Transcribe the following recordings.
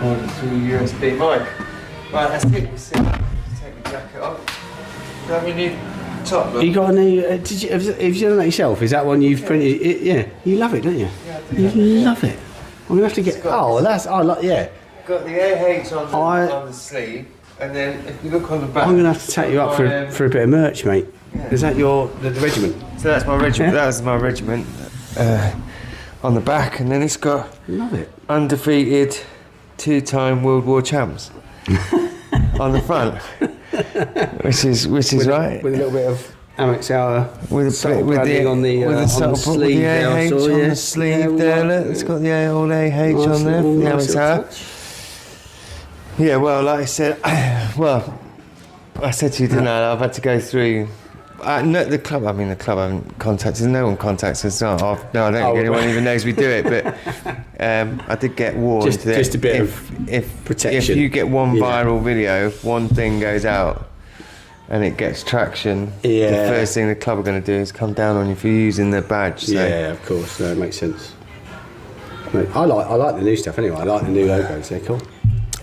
recording through USB mic. Right, that's it. You see, take the jacket off. Don't we need top look? You got a new? Have you done that yourself? Is that one you've printed? Yeah, you love it, don't you? Yeah, I do. You love it. I'm gonna have to get. Oh, that's. I like. Yeah. Got the AH on the sleeve, and then if you look on the back, I'm gonna have to take you up for a bit of merch, mate. Yeah. Is that your the regiment? So that's my regiment. Yeah. That was my regiment on the back, and then it's got love it undefeated 2-time World War champs on the front, which is right with a little bit of Amex Hour with the sleeve there. On the sleeve there. Look, it's got the old AH on there. The Amex Hour. Yeah, well, like I said, I said to you tonight, I've had to go through. The club I haven't contacted. No one contacts us. I don't think anyone even knows we do it. But I did get warned that just a bit of protection. If you get one viral video, one thing goes out, and it gets traction. Yeah. The first thing the club are going to do is come down on you for using their badge. So. Yeah, of course. No, it makes sense. I like the new stuff anyway. I like the new logos. They're cool.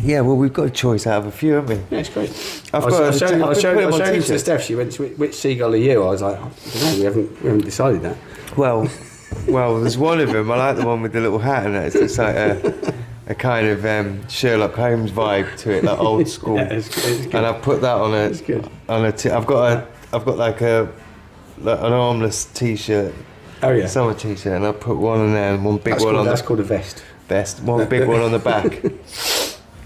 Yeah, well, we've got a choice out of a few, haven't we? Yeah, it's great. I was showing it to Steph. She went, which seagull are you? I was like, I don't know, we haven't decided that. Well, there's one of them. I like the one with the little hat, and it's just like a kind of Sherlock Holmes vibe to it, like old school. Yeah, it's good. And I put that on a. It's good. I've got like an armless T-shirt. Oh yeah. Summer T-shirt, and I put one on there and one big one on. That's called a vest. One big one on the back.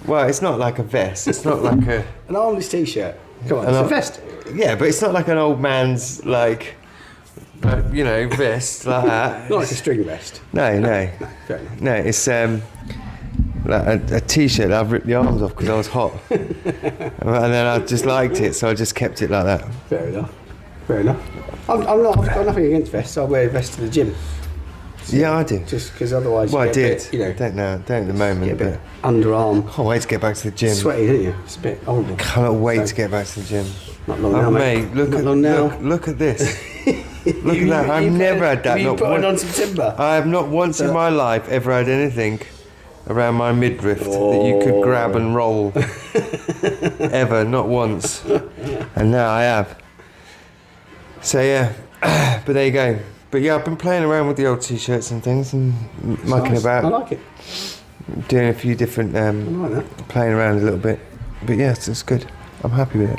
Well, it's not like a vest. It's not like an armless T-shirt. Come on, it's a vest. Yeah, but it's not like an old man's vest like that. Not like a string vest. No. No, it's like a T-shirt that I've ripped the arms off because I was hot, and then I just liked it, so I just kept it like that. Fair enough. I've got nothing against vests. I wear a vest to the gym. So yeah, I do. Just because otherwise, well, you get I did. A bit, don't at the moment. Get a bit underarm. Can't wait to get back to the gym. Sweaty, don't you? It's a bit horrible. Cannot wait to get back to the gym. Not long now, mate. Look at this. Look at that. I've never had that. You put it on some timber. I have not once in my life ever had anything around my midriff that you could grab and roll. Ever, not once. And now I have. So yeah, but there you go. But yeah, I've been playing around with the old T-shirts and things and mucking about. I like it. Doing a few different, I like that. Playing around a little bit. But yes, it's good. I'm happy with it.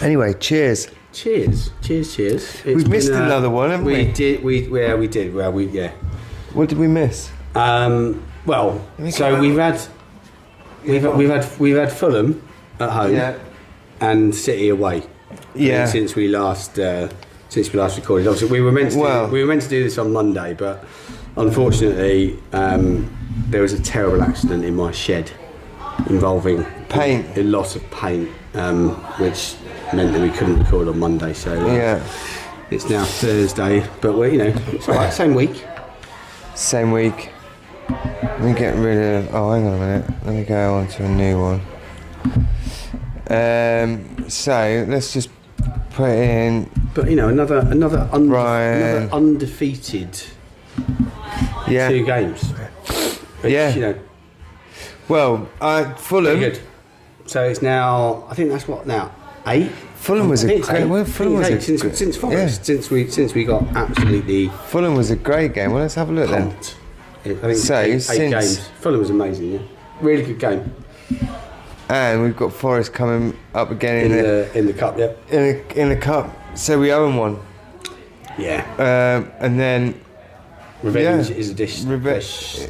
Anyway, cheers. Cheers. We've missed another one, haven't we? We did. What did we miss? So we've had Fulham at home and City away. Yeah. Since we last recorded, obviously we were meant to do this on Monday, but unfortunately there was a terrible accident in my shed involving paint, a lot of paint, which meant that we couldn't record on Monday. So it's now Thursday, but it's all right. Same week. Let me get rid of. Oh, hang on a minute. Let me go on to a new one. So let's just put in. But another undefeated 2 games. Which, Well, Fulham. Good. So it's now. I think that's what now 8. Fulham was a great. Well, Fulham was since Forest. Since we got absolutely. Fulham was a great game. Well, let's have a look then. I think 8 games. Fulham was amazing. Yeah, really good game. And we've got Forest coming up again in the cup. Yeah. In the cup. So we own one. Yeah. And then. Revenge is a dish. Best.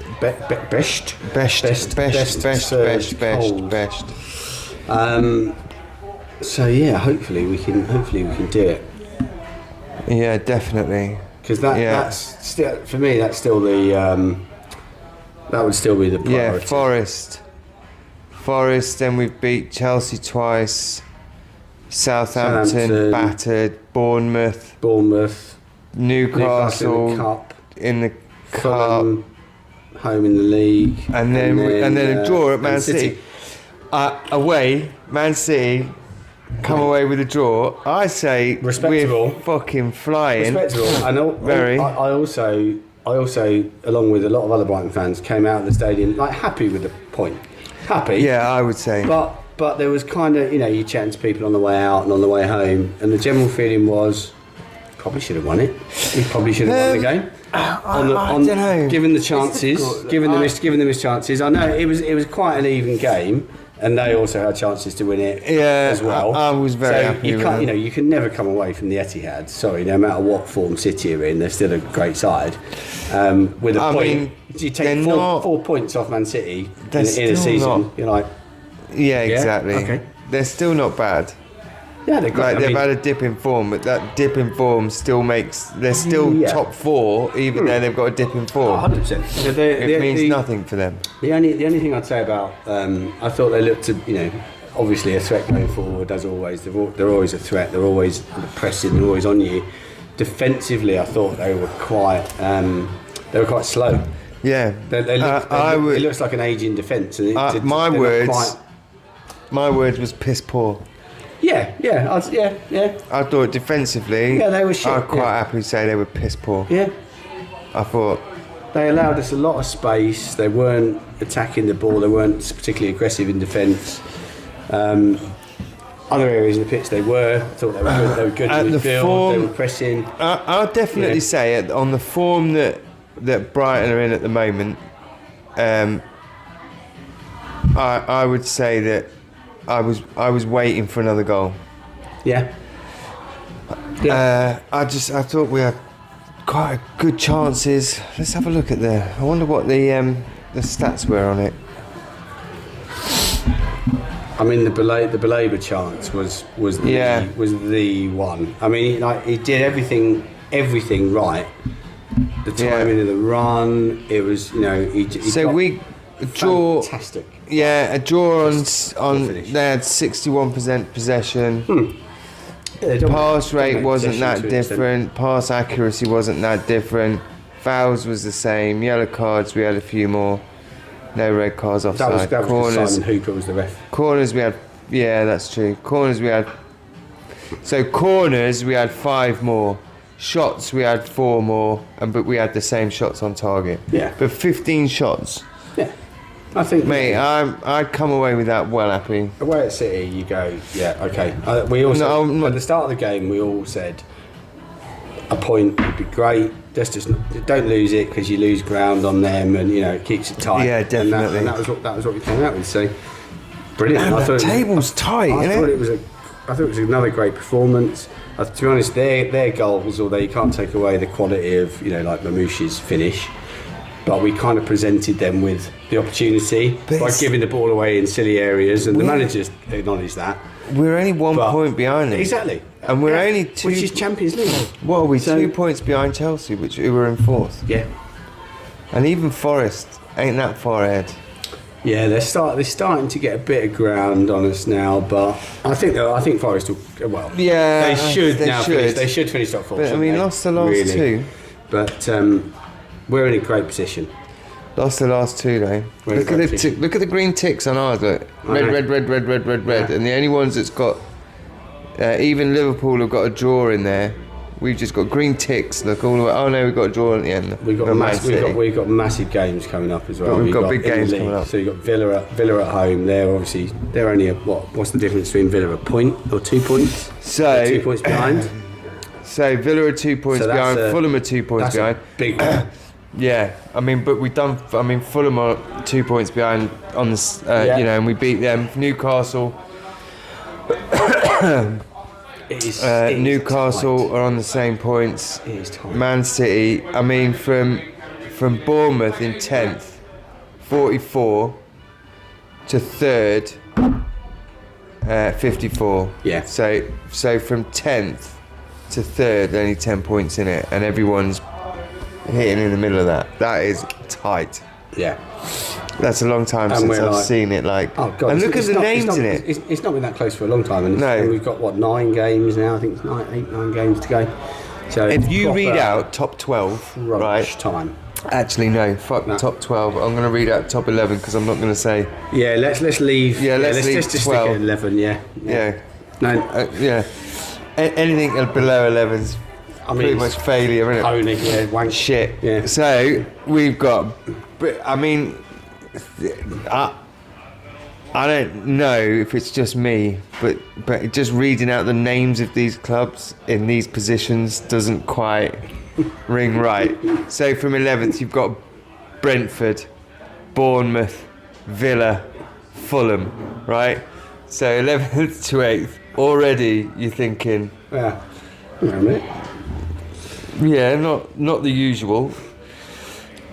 So yeah, hopefully we can do it. Yeah, definitely. Because that's still, for me, that's still the that would still be the priority. Yeah, Forest. Then we've beat Chelsea twice. Southampton battered. Bournemouth. Newcastle in the cup. Fulham, home in the league. And then a draw at Man City. Away, Man City come away with a draw. I say respectable. We're fucking flying. Respectable. I know. Very. I also I also, along with a lot of other Brighton fans, came out of the stadium like happy with the point. Happy. Yeah, I would say. But there was kind of, you chatting to people on the way out and on the way home, and the general feeling was probably should have won it. We probably should have won the game. I don't know. Given the chances, given the missed chances. I know it was quite an even game, and they also had chances to win it as well. I was very happy. You can never come away from the Etihad. Sorry, no matter what form City are in, they're still a great side. With a point, you take 4 points off Man City in a season. You're like, yeah, exactly. Okay. They're still not bad. Yeah, they're great. They've had a dip in form, but that dip in form still makes they're still top 4, even though they've got a dip in form. 100%. It means nothing for them. The only thing I'd say about I thought they looked obviously a threat going forward as always. They're always a threat. They're always pressing. They're always on you. Defensively, I thought they were quite slow. Yeah, it looks like an ageing defence. My words was piss poor. Yeah. I thought defensively, they were shit. I'd quite happily say they were piss poor. Yeah. I thought they allowed us a lot of space. They weren't attacking the ball. They weren't particularly aggressive in defence. Other areas of the pitch they were. I thought they were good. They were good in midfield. They were pressing. I'll definitely say it on the form that Brighton are in at the moment. I would say that I was waiting for another goal. Yeah. I thought we had quite good chances. Let's have a look at I wonder what the stats were on it. I mean, the Belabor chance was the one. I mean, he did everything right. The timing of the run, it was we draw. Fantastic. Yeah, a draw on they had 61% possession. Pass rate wasn't that different. Pass accuracy wasn't that different. Fouls was the same. Yellow cards, we had a few more. No red cards offside. That was Simon Hooper was the ref. Corners we had. Yeah, that's true. Corners we had 5 more. Shots we had 4 more, but we had the same shots on target. Yeah. But 15 shots. Yeah. I think, mate, I'd come away with that well happy. Away at City, you go, yeah, okay. We also at the start of the game, we all said a point would be great. Don't lose it because you lose ground on them, and it keeps it tight. Yeah, definitely. And that was what we came out with. So brilliant. Man, the table's tight. I thought it was another great performance. To be honest, their goals, although you can't take away the quality of like Mamouche's finish. But we kind of presented them with the opportunity by giving the ball away in silly areas, and the managers acknowledged that. We're only 1 point behind them. Exactly. And we're only 2... Which is Champions League. What are we, 2 points behind Chelsea, who were in 4th? Yeah. And even Forest ain't that far ahead. Yeah, they're starting to get a bit of ground on us now, but I think Forest will... Yeah, they should finish top 4. But, lost the last 2. But... we're in a great position. Lost the last 2 though. Look at the green ticks on ours. Look. Red. Yeah. And the only ones that's got even Liverpool have got a draw in there. We've just got green ticks. Look all the way. Oh no, we've got a draw at the end. We've got massive games coming up as well. But we've got big games coming up. So you've got Villa at home. They're only what's the difference between Villa, a point or 2 points? So 2 points behind. So Villa are 2 points behind. Fulham are 2 points behind. Big one. Yeah, but we've done. Fulham are 2 points behind on this. And we beat them. Newcastle. Newcastle are on the same points. It is tight. Man City. From Bournemouth in 10th, 44 to 3rd, 54. Yeah. So from 10th to 3rd, only 10 points in it, and everyone's hitting in the middle of that. That is tight. Yeah. That's a long time since I've seen it. Oh God! And look at the names in it. It's not been that close for a long time, and we've got 9 games now. I think it's 9 games to go. So if you read out top 12, right? Time. Actually, no. Fuck top 12. I'm going to read out top 11 because I'm not going to say. Yeah, let's leave. Yeah, let's leave just 12. Stick at 11. Yeah. Yeah. No. Yeah. Anything below 11's pretty much failure, isn't it? Pony, yeah, wank. Shit. Yeah. So we've got. I mean, I don't know if it's just me, but just reading out the names of these clubs in these positions doesn't quite ring right. So from 11th, you've got Brentford, Bournemouth, Villa, Fulham, right? So 11th to 8th, already you're thinking, Yeah. Yeah, mate. yeah, not the usual.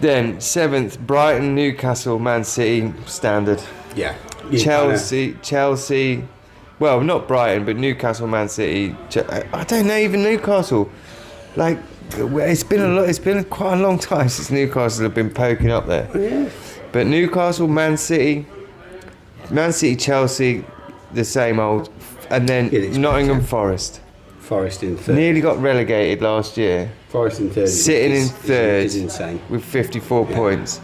Then 7th, Brighton, Newcastle, Man City, standard. Yeah. Chelsea, well, not Brighton, but Newcastle, Man City. I don't know, even Newcastle. Like, it's been quite a long time since Newcastle have been poking up there. Yeah. But Newcastle, Man City, Chelsea, the same old, and then Nottingham Forest. Forest in third. Nearly got relegated last year. Forest in third. Sitting in third is insane. with 54 points.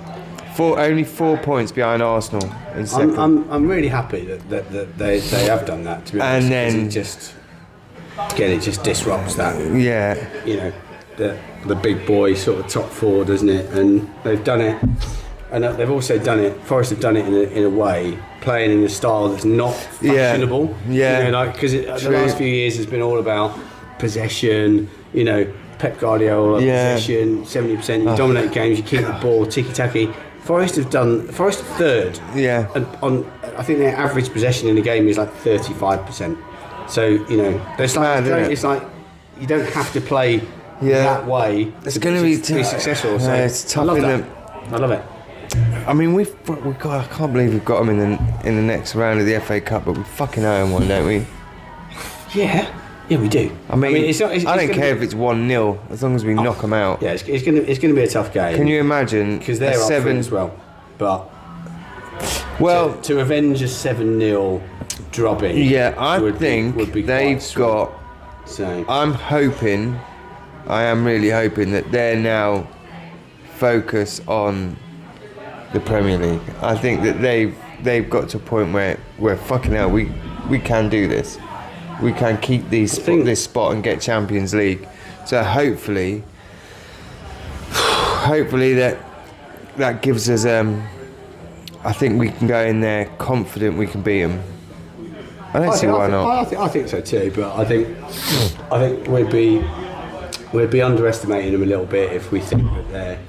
Only 4 points behind Arsenal in second. I'm really happy that they have done that, to be honest. And then it just disrupts that. Yeah. You know, the big boy sort of top four, doesn't it? And they've done it, and they've also done it. Forest have done it in a way, playing in a style that's not fashionable. Yeah. You know, like because the last few years has been all about possession. You know, Pep Guardiola, possession, 70%. You dominate games, you keep the ball, ticky-tacky. Forest are third. Yeah. And I think their average possession in the game is like 35%. So, you know, it's like you don't have to play that way. It's going to be successful. So it's tough. I love it. I mean, we've got. I can't believe we've got them in the next round of the FA Cup, but we fucking owe them one, don't we? Yeah, we do. I mean I don't care if it's 1-0 as long as we knock them out. Yeah, it's gonna be a tough game. Can you imagine? Because they're up for it as well. But to avenge a 7-0 drubbing. Yeah, I think would be they've got. So I am really hoping that they're now focused on the Premier League. I think that they've got to a point where fucking hell, we can do this. We can keep this spot and get Champions League. So hopefully that gives us. I think we can go in there confident we can beat them. I don't see why not. I think so too, but I think we'd be underestimating them a little bit if we think that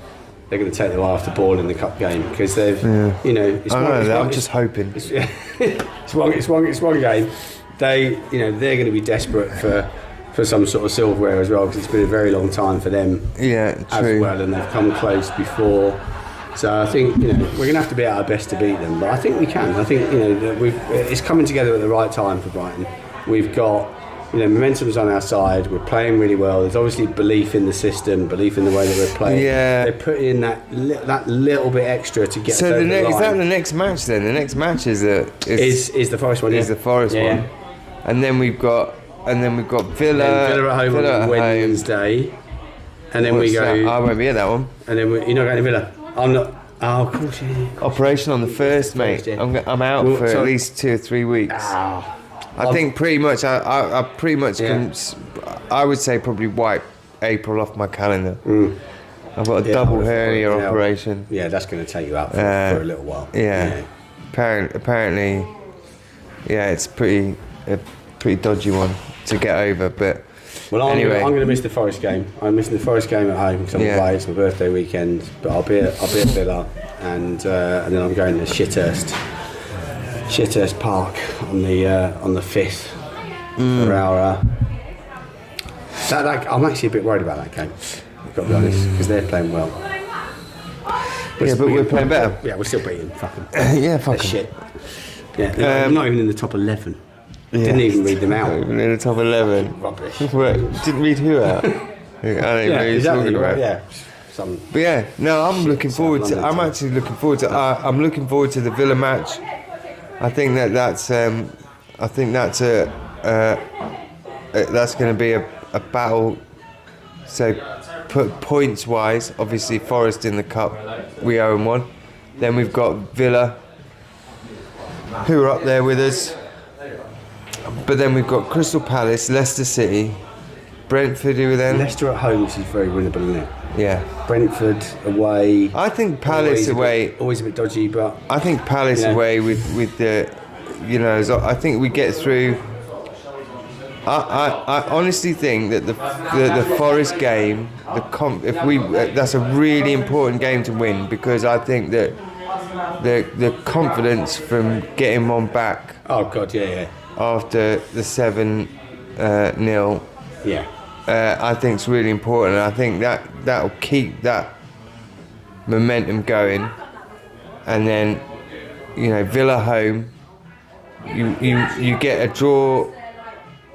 they're going to take their eye off the ball in the cup game, because they've you know. I'm just hoping. It's one game. They're going to be desperate for some sort of silverware as well, because it's been a very long time for them. Yeah, true. As well, and they've come close before. So I think we're going to have to be at our best to beat them, but I think we can. I think it's coming together at the right time for Brighton. We've got momentum's on our side. We're playing really well. There's obviously belief in the system, belief in the way that we're playing. Yeah, they're putting in that little bit extra to get. So is that the next match then? The next match is the Forest one. Is the Forest one, and then we've got Villa at home on Wednesday, and then we go. I won't be at that one. And then you're not going to Villa. I'm not. Oh, of course. Operation on the first, mate. I'm out for at least 2 or 3 weeks. I think pretty much. I pretty much can. I would say probably wipe April off my calendar. I've got a double hernia operation. Yeah, that's going to take you out for a little while. Yeah. Apparently, yeah, it's a pretty dodgy one to get over, but. Well, anyway. I'm going to miss the Forest game. I'm missing the Forest game at home because I'm away. It's my birthday weekend, but I'll be at Villa, and then I'm going to Shithurst Park on the 5th for our. I'm actually a bit worried about that game. I've got to be honest, because they're playing well. But we're playing better. Yeah, we're still beating. Fuck them. Yeah, fuck them. Shit. Yeah, they're not even in the top 11. Didn't even read them out. Not even in the top 11. Rubbish. Didn't read who out? I don't know who you're talking about. Yeah. But yeah, no, I'm looking forward to. I'm actually looking forward to. I'm looking forward to the Villa match. I think that's going to be a battle. So, points wise, obviously Forest in the cup, we owe them one. Then we've got Villa, who are up there with us. But then we've got Crystal Palace, Leicester City, Brentford who were then. Leicester at home, which is very winnable, isn't it? Yeah. Brentford away. I think Palace away. Always a bit dodgy, but I think Palace away with the, you know, I think we get through. I honestly think that the Forest game, that's a really important game to win, because I think that the confidence from getting one back. Oh God, yeah. After the 7-0. Yeah. I think it's really important, and I think that'll keep that momentum going. And then, you know, Villa home, you get a draw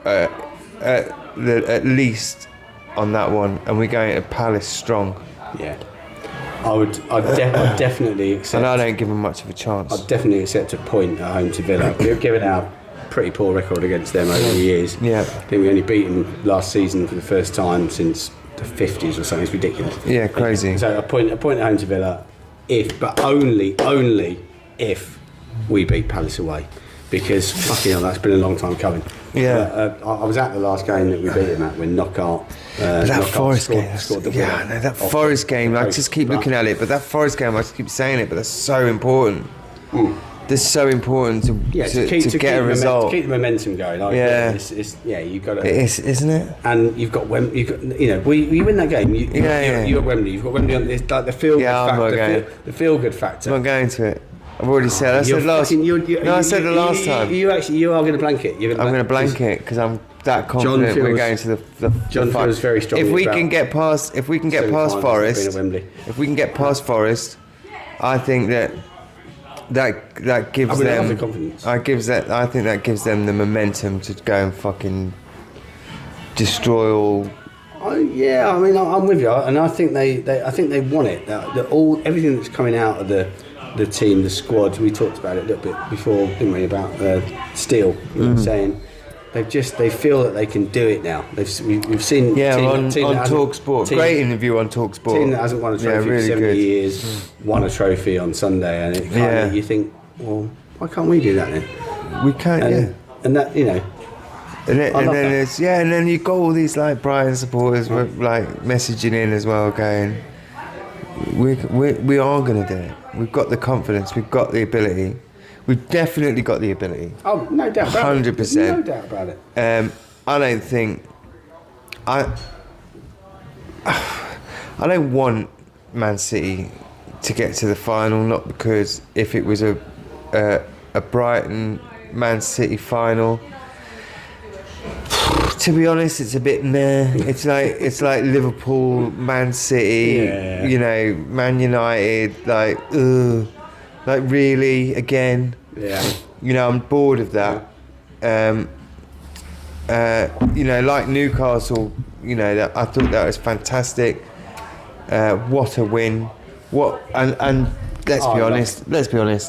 at least on that one, and we're going to Palace strong. Yeah. I'd definitely accept. And I don't give them much of a chance. I'd definitely accept a point at home to Villa. We've given out pretty poor record against them over the years. Yeah. I think we only beat them last season for the first time since the 50s or something. It's ridiculous. Yeah, crazy. So a point at home to Villa, but only if we beat Palace away, because fucking hell, that's been a long time coming. Yeah. I was at the last game that we beat them at when Knockout. That Forest game. Scored the Yeah, no, that Forest game. I just keep looking at it, but that Forest game, I just keep saying it, but that's so important. That's so important to get a result. To keep the momentum going. Like, yeah. You've got to. It is, isn't it? And you've got Wembley. You win that game. You got Wembley. You've got Wembley on. It's like the feel good factor. The feel good factor. I'm not going to it. I've already said. I said last. I said the last time. You are going to blank it. I'm going to blank it because I'm that confident we're going to the. John feels very strongly. If we can get past Forest, I think that gives them the confidence. I think that gives them the momentum to go and fucking destroy all. I'm with you, and I think they want it. Everything that's coming out of the team, the squad. We talked about it a little bit before, didn't we? About Steele, saying they feel that they can do it now. We've seen on Talk Sport. Great interview on Talk Sport. Team that hasn't won a trophy really for 70 good. years won a trophy on Sunday, and you think, well, why can't we do that then? We can't, and that, you know. And then you've got all these like Brighton supporters like messaging in as well, going, we are going to do it. We've got the confidence. We've got the ability. We've definitely got the ability. Oh, no doubt about 100%. it. 100%. No doubt about it. I don't think I don't want Man City to get to the final, not because if it was a Brighton Man City final, to be honest, it's a bit meh. It's like Liverpool, Man City, you know, Man United, like really again. Yeah. You know, I'm bored of that. You know, like Newcastle, you know, I thought that was fantastic. What a win! And let's be honest.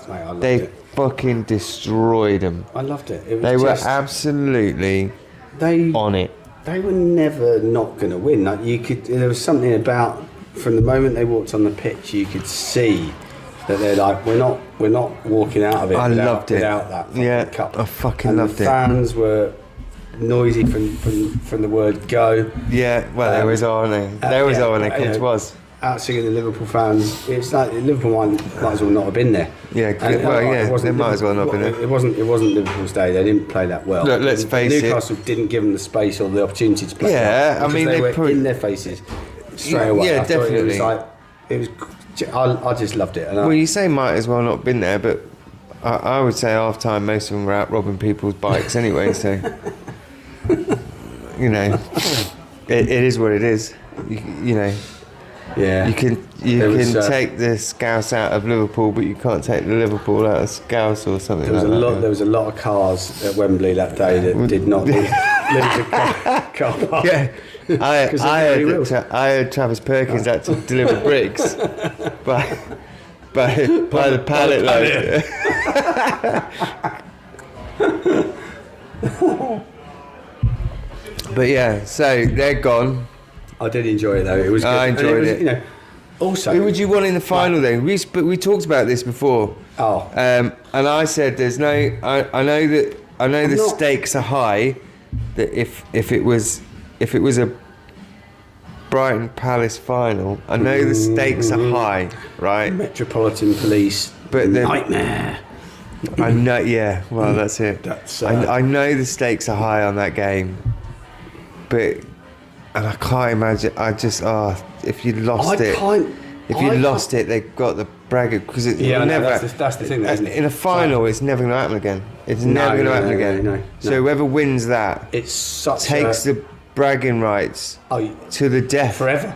Mate, they fucking destroyed them. I loved it. They were absolutely on it. They were never not going to win. Like there was something about, from the moment they walked on the pitch, you could see that they're like, we're not walking out of it. Without that cup. I fucking loved it. The fans were noisy from the word go. Yeah, well, they was on it. They was on it. It was. Out singing the Liverpool fans. It's like Liverpool might as well not have been there. Yeah, they might as well not have been there. It wasn't Liverpool's day. They didn't play that well. Look, let's face it. Newcastle didn't give them the space or the opportunity to play. Yeah, I mean they were in their faces straight away. Yeah, definitely. I just loved it. Well, you say might as well not have been there, but I would say half time most of them were out robbing people's bikes anyway. So you know, it is what it is. You know. Yeah, you can take the Scouse out of Liverpool, but you can't take the Liverpool out of Scouse or something. There was a lot of cars at Wembley that day that did not leave the car park. Yeah, I heard Travis Perkins had to deliver bricks by the pallet load. But yeah, so they're gone. I did enjoy it though. It was good. I enjoyed it. You know, also, who would you want in the final then? We talked about this before. Oh. And I said there's no. I know the stakes are high. That if it was if it was a Brighton Palace final, I know the stakes are high, right? Metropolitan Police, but nightmare. I know, yeah. Well, that's it. I know the stakes are high on that game, but I can't imagine. If you lost it, they've got the braggart because it's never. That's the thing, isn't it? In a final, it's never going to happen again. It's never going to happen again. No. So whoever wins that, takes the bragging rights to the death forever.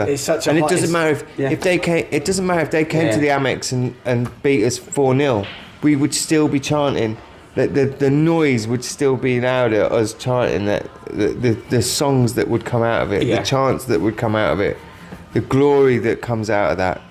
It's such it doesn't matter if they came. It doesn't matter if they came to the Amex and beat us 4-0. We would still be chanting. The noise would still be loud at us chanting that the songs that would come out of it, the chants that would come out of it, the glory that comes out of that.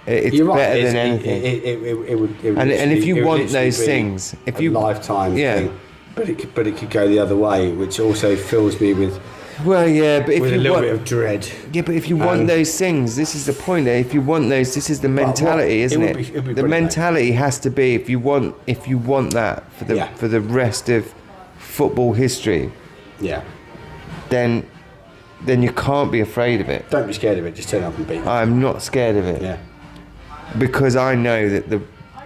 It's better than anything. It would. And if you want those things, if you lifetime thing, but it could go the other way, which also fills me with. Well, yeah, but if with you a little want, bit of dread. Yeah, but if you want those things, this is the point. If you want those, this is the mentality, isn't it? The mentality has to be if you want that for the rest of football history. Yeah. Then you can't be afraid of it. Don't be scared of it. Just turn up and beat them. I'm not scared of it. Yeah. Because I know that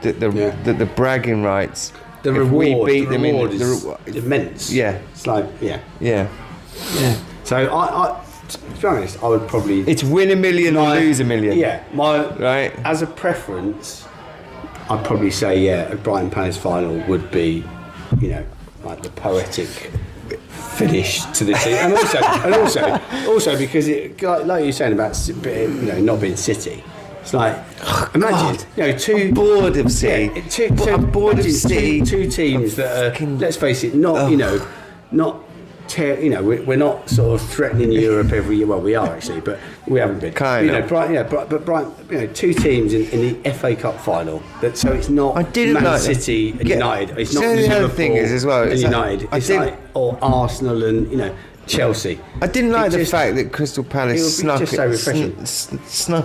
the bragging rights. The reward is immense. Yeah. It's like Yeah. So to be honest, I would probably. It's win a million or lose a million. Yeah. Right. As a preference, I'd probably say a Brighton Palace final would be, like the poetic finish to the team, and also because it, like you're saying about not being City. It's like imagine I'm bored of City. I'm bored of City. Two teams that are, let's face it, not we're not sort of threatening Europe every year. Well, we are actually, but we haven't been. But Brighton, two teams in the FA Cup final. So it's not Man City and United. It's not the other thing is as well. And United. Or Arsenal and Chelsea. I didn't like the fact that Crystal Palace snuck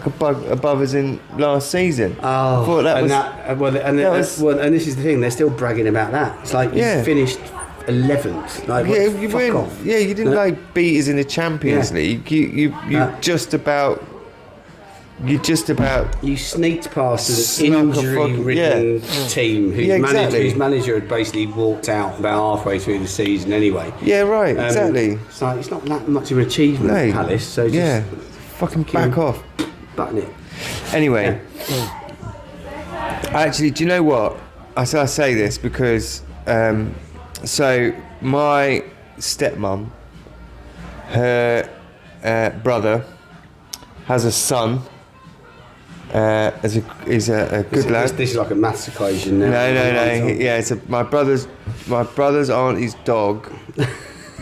above us in last season. Oh, I thought and this is the thing. They're still bragging about that. It's like you finished 11th. Like, you win. Off. Yeah, you didn't beat us in the Champions League. You just about. You sneaked past an injury-ridden team whose manager had basically walked out about halfway through the season anyway. Yeah, right. Exactly. So it's not that much of an achievement, Palace. So just fucking back off. Button it. Anyway, actually, do you know what? I say this because so my stepmom, her brother has a son. Is a good lad. This is like a maths equation now. No. Yeah, my brother's auntie's dog,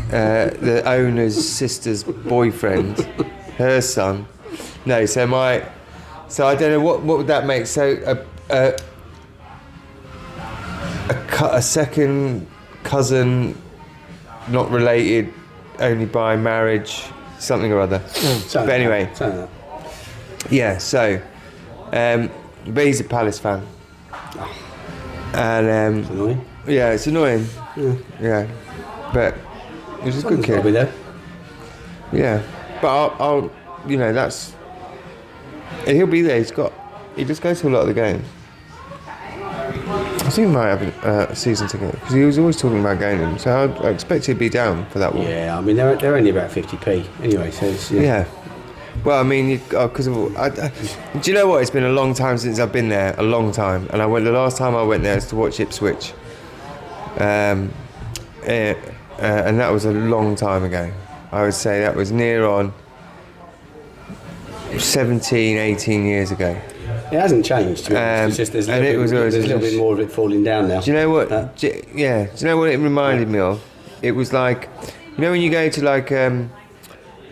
the owner's sister's boyfriend, her son. No, so I don't know what would that make. So a second cousin, not related, only by marriage, something or other. But anyway, yeah. So. But he's a Palace fan, and it's annoying. Yeah, it's annoying. Yeah, but he's a good kid. Be there. Yeah, but I'll that's. He'll be there. He just goes to a lot of the games. I think he might have a season ticket because he was always talking about going in. So I expect he'd be down for that one. Yeah, I mean they're only about 50p anyway. So it's, yeah. Well, I mean, because do you know what? It's been a long time since I've been there. A long time, and the last time I went there was to watch Ipswich, and that was a long time ago. I would say that was near on 17, 18 years ago. It hasn't changed. It's just there's a little bit more of it falling down now. Do you know what? Do you know what it reminded me of? It was like, when you go to like.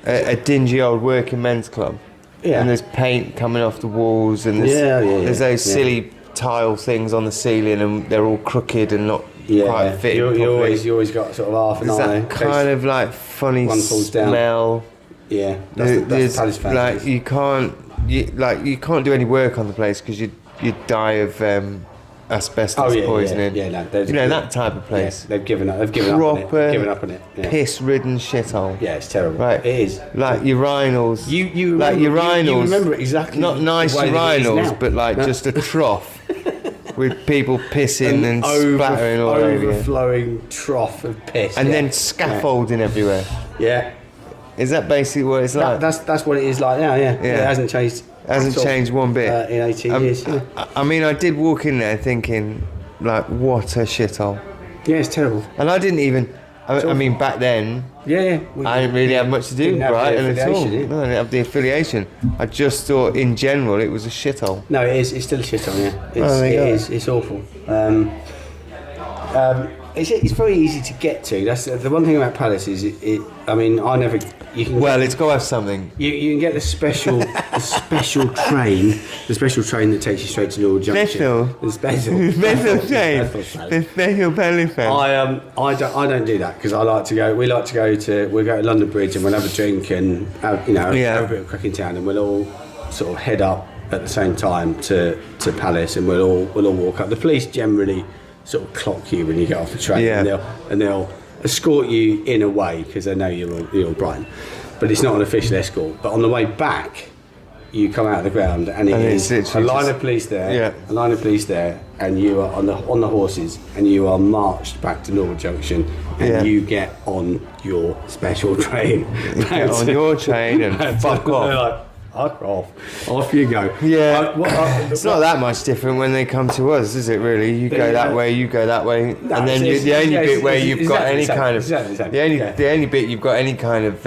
A dingy old working men's club, and there's paint coming off the walls, and there's those silly tile things on the ceiling, and they're all crooked and not quite fitting properly. You always got sort of half an eye. That kind of like funny smell. Yeah, that's Palace fans. Like you can't do any work on the place because you die of asbestos poisoning. No, that type of place. Yeah, they've given up. They've given up on it. They've given up on it. Yeah. Piss-ridden shithole. Yeah, it's terrible. Right, it is. Like urinals. You like remember, urinals. You remember it exactly. Not nice the way urinals, but like just a trough with people pissing and splattering all over you. Overflowing trough of piss. And then scaffolding everywhere. Yeah. Is that basically what it's like? That's what it is like now. Yeah. It hasn't changed. Hasn't changed one bit in 18 years. Yeah. I mean, I did walk in there thinking, like, what a shithole. Yeah, it's terrible. And I didn't even. I mean, back then. Yeah. I didn't really have much to do with Brighton at all. No, I didn't have the affiliation. I just thought, in general, it was a shithole. No, it is. It's still a shithole. Yeah. It is. It's awful. It's very easy to get to. That's the one thing about Palace is I mean, I never. It's got to have something. You can get the special train that takes you straight to Norwood Junction. The special train. The special Palace train. I don't do that because I like to go. We go to London Bridge and we'll have a drink and have a bit of crack in town and we'll all sort of head up at the same time to Palace and we'll all walk up. The police generally sort of clock you when you get off the train and they'll escort you in a way because they know you're Brighton, but it's not an official escort. But on the way back, you come out of the ground and it's a line of police there, and you are on the horses and you are marched back to Norwood Junction and you get on your special train. Get on your train and fuck off. Off you go. Yeah, it's not that much different when they come to us, is it? Really, you go that way, you go that way, and then the only bit where you've got any kind of the only bit you've got any kind of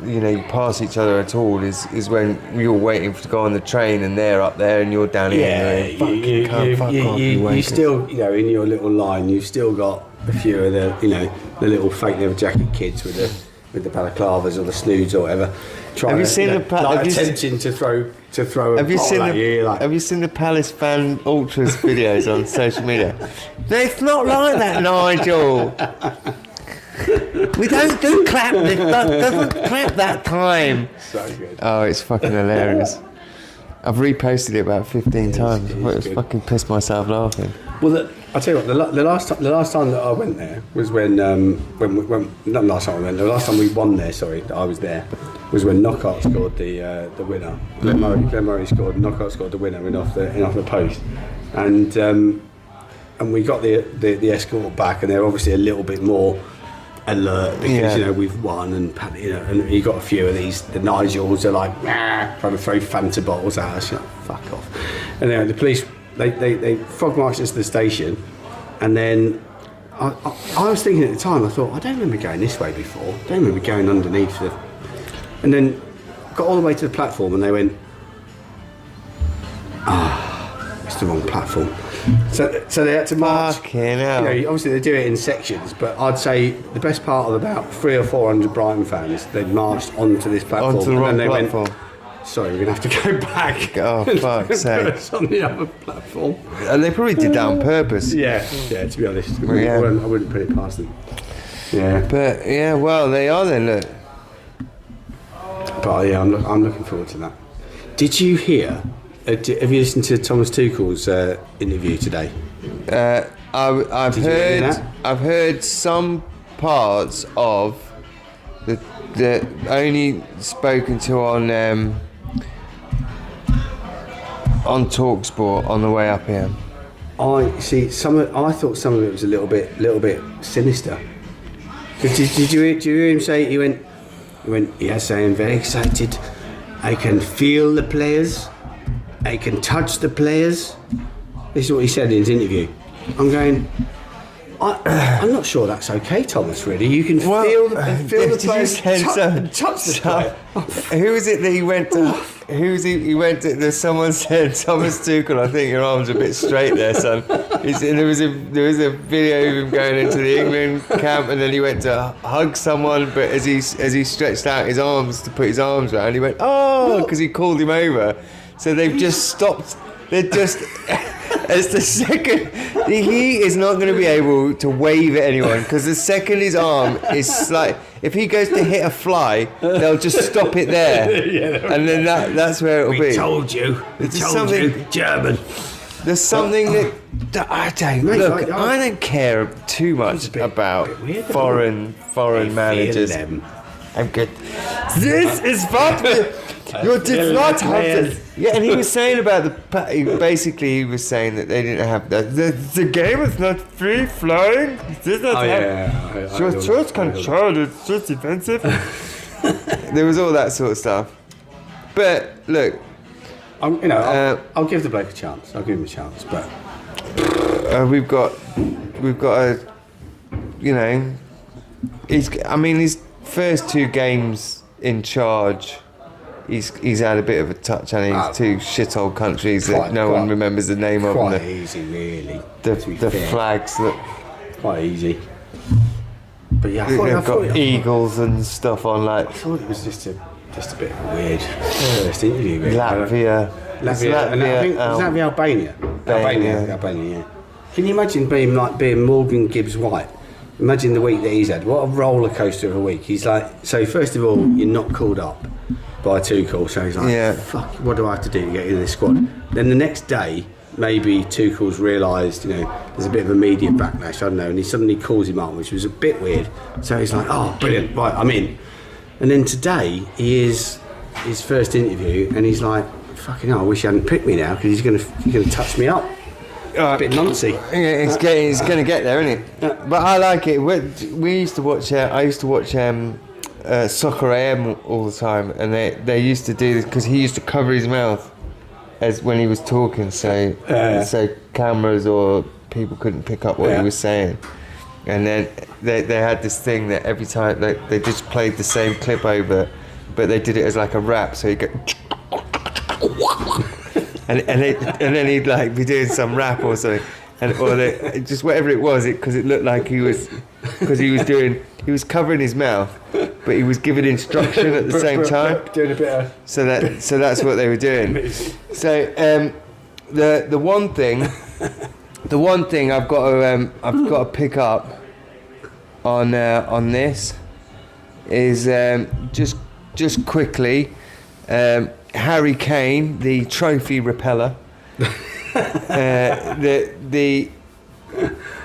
you pass each other at all is when you're waiting to go on the train and they're up there and you're down here. You still, in your little line, you've still got a few of the little fake leather jacket kids with the balaclavas or the snoods or whatever. Have you seen attempting to throw? Have you seen the Palace fan ultras videos on social media? It's not like that, Nigel. We don't do clap. It doesn't clap that time. So good. Oh, it's fucking hilarious. I've reposted it about 15 times. It's fucking pissed myself laughing. Well, I'll tell you what. The last time that I went there was when not last time I went. The last time we won there. Sorry, that I was there. Was when Knockout scored the winner. Glenn Murray scored. Knockout scored the winner in off the post, and we got the escort back, and they're obviously a little bit more alert because we've won, and and you got a few of these. The Nigels are like trying to throw Fanta bottles at us. Fuck off! And the police they frog marched us to the station, and then. I was thinking at the time. I thought I don't remember going this way before. I don't remember going underneath the. And then got all the way to the platform and they went, it's the wrong platform. So they had to march. Fucking hell. Obviously they do it in sections, but I'd say the best part of about 300 or 400 Brighton fans, they'd marched onto this platform. Onto the wrong platform. Went, sorry, we're going to have to go back. Oh, fuck's sake. It's on the other platform. And they probably did that on purpose. Yeah, to be honest. I wouldn't put it past them. Yeah. But, well, they are then, look. But I'm looking forward to that. Did you hear? Have you listened to Thomas Tuchel's interview today? I've heard some parts of the only spoken to on TalkSport on the way up here. I see. I thought some of it was a little bit sinister. Did you hear him say he went? Yes, I am very excited. I can feel the players. I can touch the players. This is what he said in his interview. I'm going, I'm not sure that's okay, Thomas, really. You can feel the players, touch the player. Who is it that he went to? He went to, someone said, Thomas Tuchel, I think your arm's a bit straight there, son. There was a video of him going into the England camp, and then he went to hug someone, but as he stretched out his arms to put his arms around, he went, because he called him over. So they've just stopped. They're just... As the second, he is not going to be able to wave at anyone because the second his arm is like, if he goes to hit a fly, they'll just stop it there, and then that's where it'll be. We told you, German. There's something that I don't Mate, look. like, I don't care too much about weird, foreign managers. I'm good. This is what you did not have this. Yeah, and he was saying about basically he was saying that they didn't have the game is not free flowing. This not it's controlled. It's just defensive. There was all that sort of stuff. But look, I'll give the bloke a chance. I'll give him a chance, but we've got a, his first 2 games in charge, he's had a bit of a touch, and he's 2 shithole countries that no one remembers the name of. Quite easy, really. The flags look quite easy. But yeah, I thought eagles and stuff on. Like, I thought it was just a bit of a weird first interview. Really. Latvia, and I think was Latvia Albania? Albania. Yeah. Can you imagine being Morgan Gibbs White? Imagine the week that he's had. What a roller coaster of a week. He's like, so first of all, you're not called up by Tuchel, so he's like, fuck, what do I have to do to get in this squad? Then the next day, maybe Tuchel's realised, there's a bit of a media backlash, I don't know, and he suddenly calls him up, which was a bit weird. So he's like, oh, brilliant, right, I'm in. And then today, he is his first interview, and he's like, fucking hell, I wish he hadn't picked me now, because he's going to touch me up. A bit noncy. Yeah, it's going to get there, isn't it? But I like it. We used to watch. I used to watch Soccer AM all the time, and they used to do this because he used to cover his mouth as when he was talking, so cameras or people couldn't pick up what he was saying. And then they had this thing that every time they just played the same clip over, but they did it as like a rap. So you go. And then he'd like be doing some rap or something, just whatever it was, because it looked like he was covering his mouth, but he was giving instruction at the same time. Doing a bit of. So that's what they were doing. So the one thing I've got to pick up on this is just quickly. Harry Kane, the trophy repeller.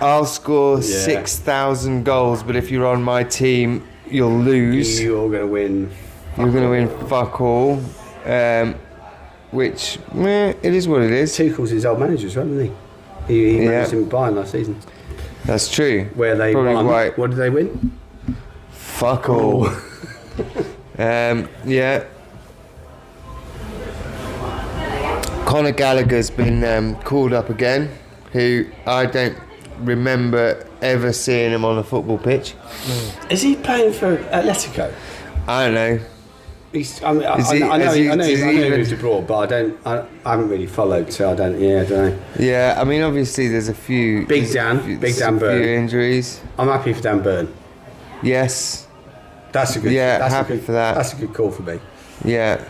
I'll score 6,000 goals, but if you're on my team, you'll lose. You're going to win. You're going to win fuck all. Which, it is what it is. Tuchel's his old manager as well, isn't he? He managed him at Bayern last season. That's true. Where they won. What did they win? Fuck all. Yeah. Conor Gallagher's been called up again, who I don't remember ever seeing him on a football pitch. Is he playing for Atletico? I don't know. I know he moved abroad, but I haven't really followed, so I don't know. Yeah, I mean, obviously there's a few... Big Dan Burn. Few injuries. I'm happy for Dan Burn. Yes. That's a good... Yeah, happy for that. That's a good call for me. Yeah.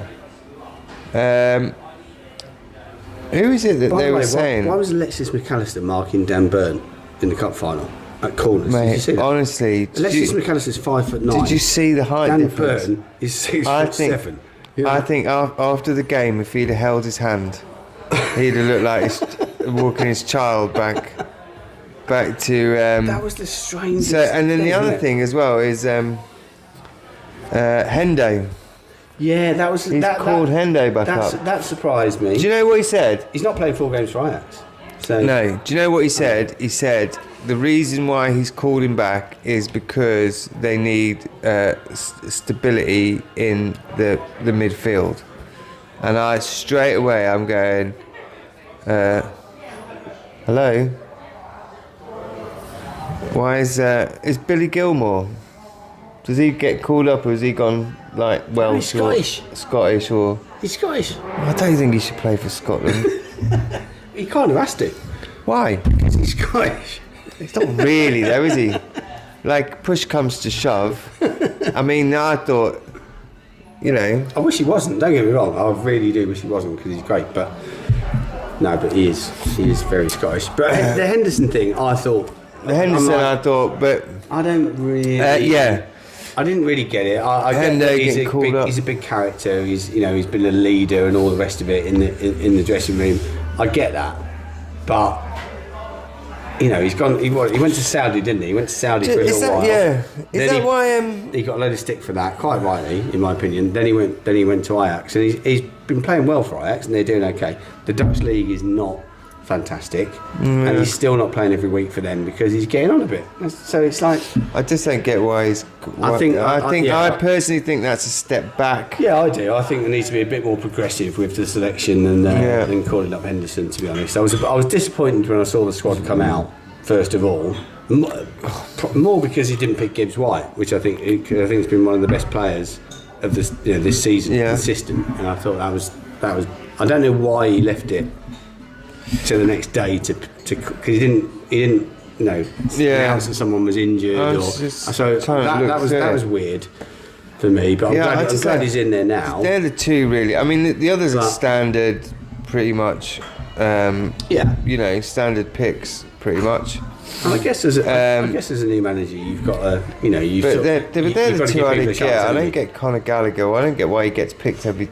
Who is it that they were saying? Why was Alexis McAllister marking Dan Burn in the cup final at corners? Mate, did you see that? Honestly, Alexis McAllister's 5'9". Did you see the height difference? Dan Burn is 6'7". I think after the game, if he'd have held his hand, he'd have looked like he's walking his child back to. That was the strangest. And then the other thing as well is Hendo. Yeah, that was. He's called Hendo back up. That surprised me. Do you know what he said? He's not playing 4 games for Ajax. So. No. Do you know what he said? He said the reason why he's called him back is because they need stability in the midfield. And straight away I'm going, hello? Why is Billy Gilmore? Does he get called up, or has he gone like Welsh or Scottish or? He's Scottish. I don't think he should play for Scotland. He kind of has to. Why? Because he's Scottish. It's not really though, is he? Like, push comes to shove. I mean, I thought, I wish he wasn't. Don't get me wrong. I really do wish he wasn't, because he's great. But no, but he is very Scottish. But the Henderson thing, I thought. The Henderson, I thought, but I don't really. I didn't really get it. I get that he's a big character. He's been a leader and all the rest of it in the dressing room. I get that, but you know, he's gone. He went to Saudi, didn't he? He went to Saudi for a little while. Yeah. Is that why? He got a load of stick for that, quite rightly, in my opinion. Then he went to Ajax, and he's been playing well for Ajax, and they're doing okay. The Dutch league is not fantastic, and he's still not playing every week for them because he's getting on a bit. So it's like, I just don't get why he's. I personally think that's a step back. Yeah, I do. I think there needs to be a bit more progressive with the selection than calling up Henderson. To be honest, I was disappointed when I saw the squad come out. First of all, more because he didn't pick Gibbs White, which I think has been one of the best players of this season, consistent. And I thought that was. I don't know why he left it to the next day to because he didn't announce that someone was injured so that was weird for me, but I'm glad he's in there now. They're the two really. I mean the others are standard pretty much, standard picks pretty much. And I guess as a new manager you've got to they're the two I don't get. I don't get Conor Gallagher. I don't get why he gets picked every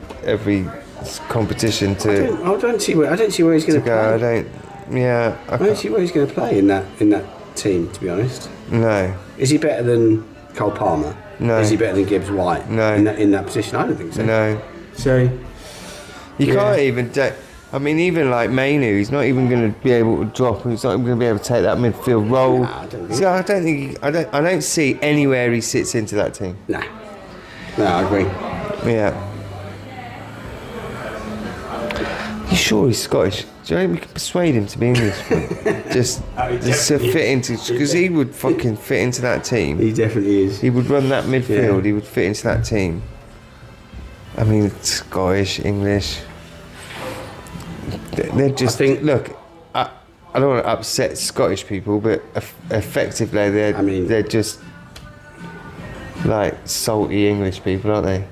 competition to. I don't see where he's going to play. I don't see where he's going to play in that team. To be honest, no. Is he better than Cole Palmer? No. Is he better than Gibbs White? No. In that position, I don't think so. No. So you can't even. I mean, even like Mainu, he's not even going to be able to drop. He's not even going to be able to take that midfield role. Nah, I don't see anywhere he sits into that team. Nah. No, I agree. Yeah. You sure he's Scottish? Do you think we can persuade him to be English? just to fit into, because he would fucking fit into that team. He definitely is. He would run that midfield. He would fit into that team. I mean, Scottish, English. They're just. Look, I don't want to upset Scottish people, but effectively, they're just like salty English people, aren't they?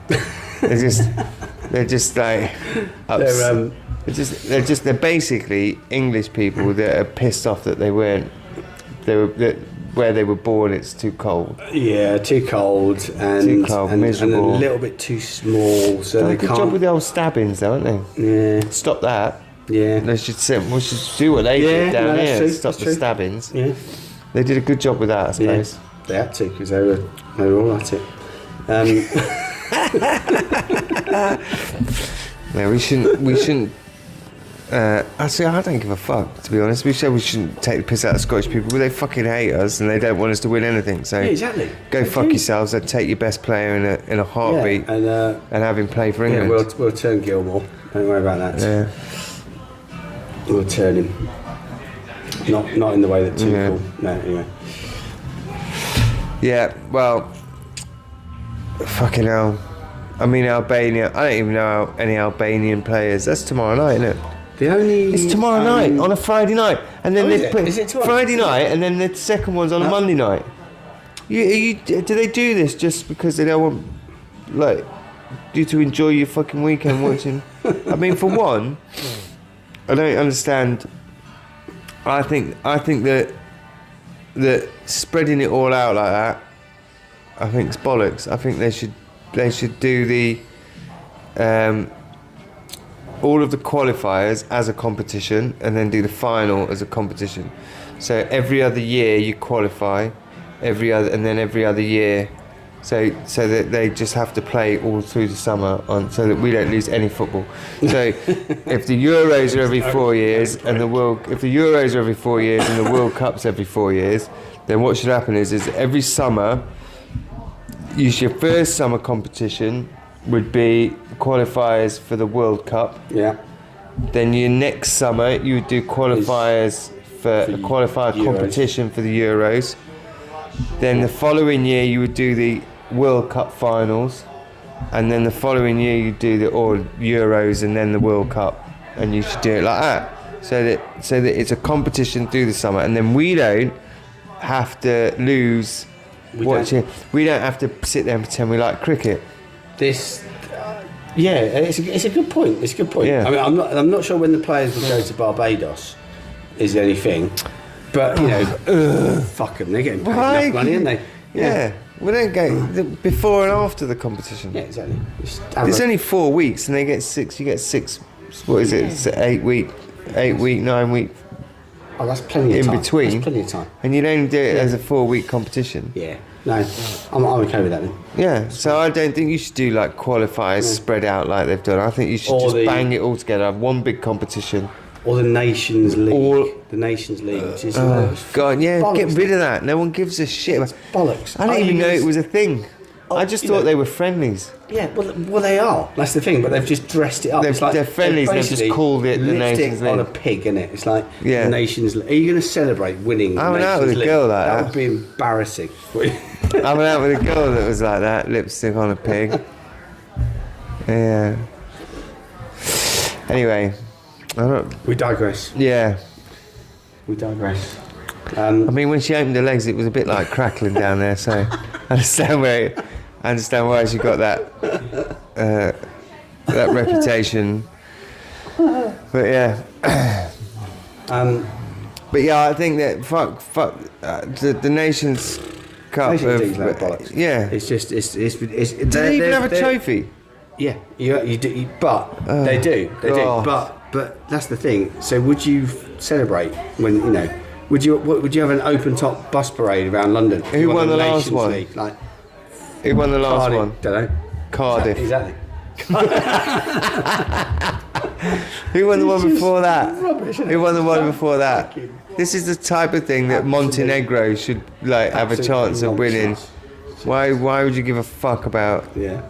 They're just like. They're basically English people that are pissed off that where they were born it's too cold. Yeah, too cold and miserable. And a little bit too small, so they good can't. Job with the old stabbings, though, aren't they? Yeah. Stop that. Yeah. We should do what they did down here. True, stop the stabbings. Yeah. They did a good job with that, I suppose. Yeah, they had to because they were all at it. Yeah, we shouldn't. Actually, I don't give a fuck, to be honest. We said we shouldn't take the piss out of Scottish people, but they fucking hate us and they don't want us to win anything. So exactly. Go fuck yourselves and take your best player in a heartbeat and have him play for England. Yeah, we'll turn Gilmore. Don't worry about that. Yeah. We'll turn him. Not in the way that Tuchel. No, anyway. Yeah, well, fucking hell. I mean, Albania. I don't even know any Albanian players. That's tomorrow night, isn't it? It's tomorrow night on a Friday night, and then is it Friday night, and then the second one's on a Monday night. Do they do this just because they don't want, like, you to enjoy your fucking weekend watching? I mean, for one, I don't understand. I think that spreading it all out like that, I think it's bollocks. I think they should do the all of the qualifiers as a competition and then do the final as a competition. So every other year you qualify, every other year, so that they just have to play all through the summer so that we don't lose any football. So if the Euros are every 4 years and the World Cup's every 4 years, then what should happen is every summer, your first summer competition would be qualifiers for the World Cup. Yeah. Then your next summer you would do qualifiers for a qualifier competition for the Euros. Then the following year you would do the World Cup finals, and then the following year you do the Euros and then the World Cup, and you should do it like that, so that it's a competition through the summer, and then we don't have to lose watching. We don't have to sit there and pretend we like cricket. It's a good point. It's a good point. Yeah. I mean, I'm not sure when the players will go to Barbados is anything, but you know, fuck them. They're getting paid enough money, aren't they? Yeah. We don't go before and after the competition. Yeah, exactly. It's only 4 weeks, and they get 6. You get 6. What is it? It's 8 week, 9 week Oh, that's plenty of in time. between. That's plenty of time. And you'd only do it as a 4-week competition. Yeah. No, I'm okay with that then. Yeah, so I don't think you should do like qualifiers spread out like they've done. I think you should Or just the- bang it all together, have one big competition. Or the Nations League. Or- the Nations League, which is God, yeah, bollocks. get rid of that. No one gives a shit. It's bollocks. I didn't even know it was a thing. I just you thought know- they were friendlies. Yeah, well, they are. That's the thing. But they've just dressed it up. They're friendlies, they've just basically called it the Nations lipstick on a League. pig, isn't it? It's like Yeah. the Nations League. Are you going to celebrate winning? I went the out Nations with a League? girl like That that. would be embarrassing. I went out with a girl that was like that, lipstick on a pig. Yeah. Anyway, I don't. We digress. Yeah. We digress. I mean, when she opened her legs, it was a bit like crackling down there. So I understand why she got that reputation. But yeah. But yeah, I think that fuck the Nations Cup. Nations League's no bollocks. Yeah. It's just it's. Do they even have a trophy? Yeah, you do, but they do, God. But that's the thing. So would you celebrate when you know? Would you have an open top bus parade around London? if Who you won the last Nations one? League? Like Who won the last Cardiff, one? Don't know. Cardiff. Exactly. Who won the one before that? Rubbish, isn't it? Who won the one before that? This is the type of thing that Montenegro should like have a chance of winning. Why would you give a fuck about? Yeah.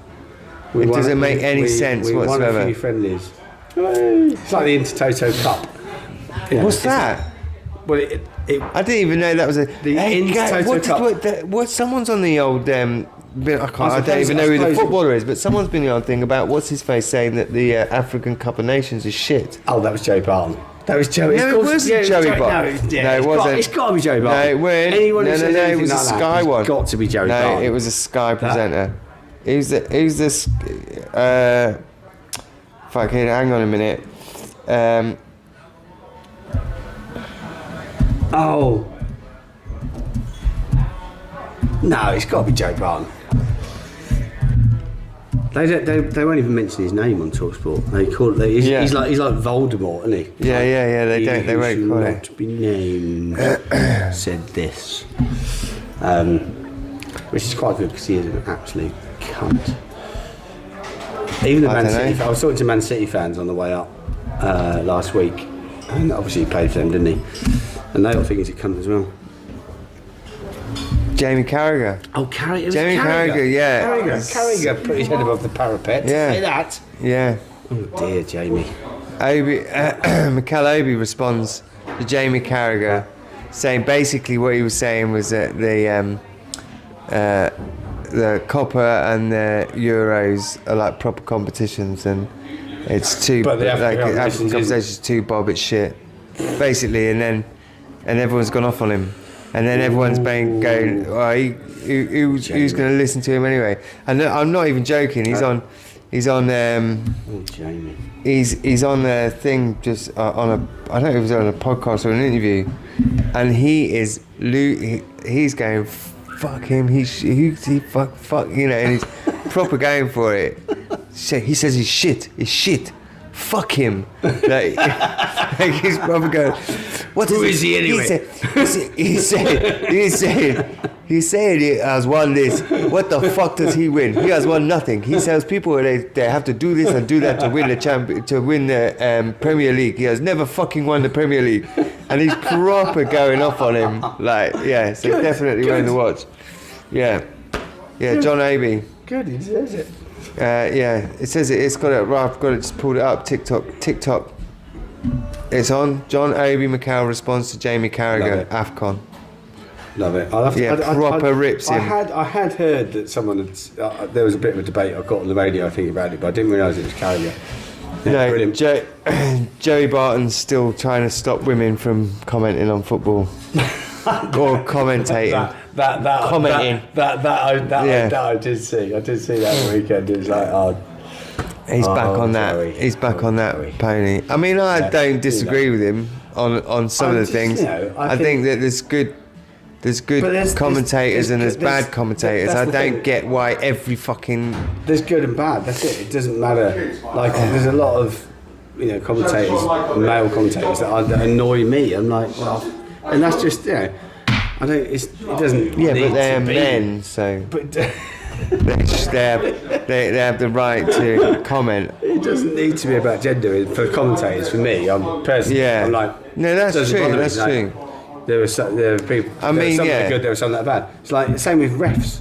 It doesn't make any sense we whatsoever. Won a few friendlies. It's like the Intertoto Cup. You know, What's that? Well, I didn't even know that was a. Intertoto Cup. What? Someone's on the old. I don't even know who the suppose- footballer is, but someone's been the old thing about what's his face saying that the African Cup of Nations is shit. Oh, that was Joe Barton. That was Joey. No, it wasn't Joey Barton. No, it wasn't. It's got to be Joey Barton. No, it weren't. Anyone who No, says it anything was a like that, Sky it's one. got to be Joey No, Barton. it was a Sky presenter. Who's this? Fucking, hang on a minute. Oh. No, it's got to be Joe Barton. They won't even mention his name on TalkSport. They call it. He's like Voldemort, isn't he? Yeah. They don't. They won't call it. Not be named. Said this, which is quite good because he is an absolute cunt. Even the Man City. I was talking to Man City fans on the way up last week, and obviously he played for them, didn't he? And they all think he's a cunt as well. Jamie Carragher. Oh, Carragher. Jamie Carragher, yeah. Carragher put his head above the parapet. Yeah. Say that. Yeah. Oh dear, Jamie. Mikel Obi responds to Jamie Carragher, saying basically what he was saying was that the Copa and the Euros are like proper competitions, and it's too But the like African African competitions too bob, it's shit, basically, and everyone's gone off on him. And then everyone's been going, oh, who's going to listen to him anyway? And I'm not even joking. He's on Jamie. He's on a thing just on a. I don't know if it was on a podcast or an interview, and he's going, fuck him. He fuck, you know, and he's proper going for it. He says he's shit. He's shit. Fuck him. Like he's probably going, what Who is he anyway? He said he has won this. What the fuck does he win? He has won nothing. He tells people they have to do this and do that to win the Premier League. He has never fucking won the Premier League, and he's proper going off on him. Like, yeah, so Good, definitely worth the watch. Yeah, John Obi. Good, he says it. Yeah, it says it. It's got it. Right, I've got it. Just pulled it up. TikTok. It's on. John Obi Mikel responds to Jamie Carragher. AFCON. Love it. I'll have to, proper rips him. I had heard that someone had. There was a bit of a debate I got on the radio, I think, about it, but I didn't realise it was Carragher. Yeah, No, brilliant. Joey Barton's still trying to stop women from commenting on football or commentating. Commenting. That I did see. I did see that weekend. It was like, he's back on that. Joey. He's back on that pony. I mean, I don't disagree with him on some of the things. I think that there's good commentators and there's bad commentators. I don't get why every fucking. There's good and bad. That's it. It doesn't matter. Like there's a lot of commentators, male commentators that annoy me. I'm like, well, and that's just I don't. It doesn't. Yeah, need but they're to be. men, so But they have the right to comment. it doesn't need to be about gender for the commentators. For me, I'm personally, Yeah. I'm like, No, that's doesn't true. bother me. That's Like, true. There are people. I mean, there are some that yeah. are good. There are some that are bad. It's like the same with refs.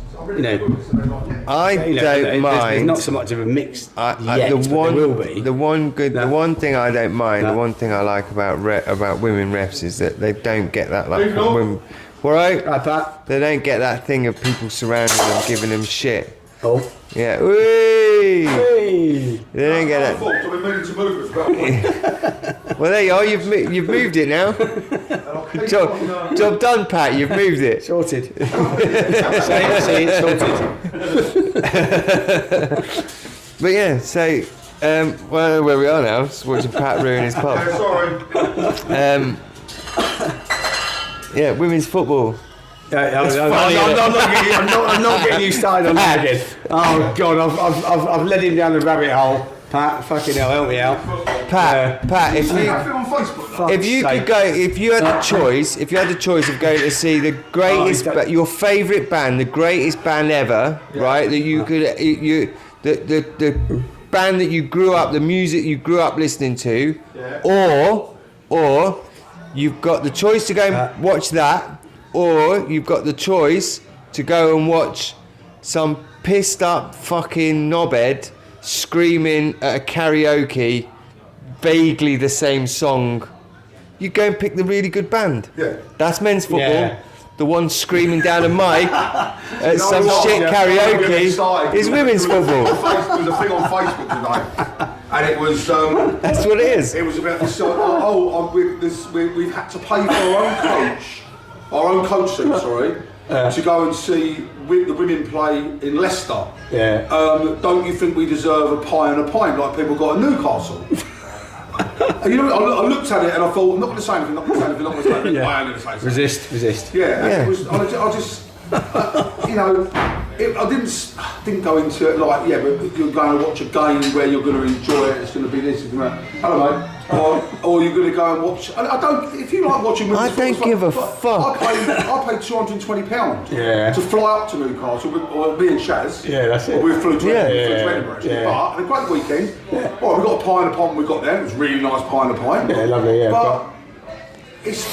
I don't there's mind. not so much of a mix yet, the but one, there will be. the one good, the one thing I don't mind, No. the one thing I like about women refs is that they don't get that like from women. Right? Right, Pat. They don't get that thing of people surrounding them, giving them shit. Oh. Yeah. Whee! Hey. They don't get that. I've been meaning to move it. Well, there you are. You've moved it now. Job done, Pat. You've moved it. Sorted. See, it's sorted. But yeah, so well, where we are now, just watching Pat ruin his pub. Yeah, sorry. Yeah, women's football. I'm funny, not getting you started on that again. Oh God, I've led him down the rabbit hole. Pat, fucking hell, help me out. Pat, Is there nothing on Facebook? if you could go, if you had the choice of going to see the greatest, your favourite band, the greatest band ever, right? That you could, the band that you grew up, the music you grew up listening to, or you've got the choice to go and watch that, or you've got the choice to go and watch some pissed up fucking knobhead screaming at a karaoke vaguely the same song. You go and pick the really good band. Yeah. That's men's football. Yeah. The one screaming down a mic at some what? shit Yeah, karaoke is women's football. There was a thing on Facebook today, and it was. That's what it is. It was about this. We've had to pay for our own coach seat, sorry, to go and see the women play in Leicester. Yeah. Don't you think we deserve a pie and a pint like people got in Newcastle? And I looked at it and I thought, I'm not going to say anything, not going to say anything, not going to say anything. Yeah. I am going to say something. Resist. Yeah, Yeah. It was, I just I didn't go into it like, yeah, but you're going to watch a game where you're going to enjoy it, it's going to be this, it's going to be that. I don't know. Or you're going to go and watch. I don't. If you like watching women's I don't football, give a but fuck. I paid £220 Yeah. to fly up to Newcastle or me and Shaz. Yeah, that's it. We flew to Edinburgh. Yeah. But had a great weekend. Yeah. Well, we got a pie and a pint when we got there. It was really nice pie and a pint. Yeah, lovely. Yeah. But it's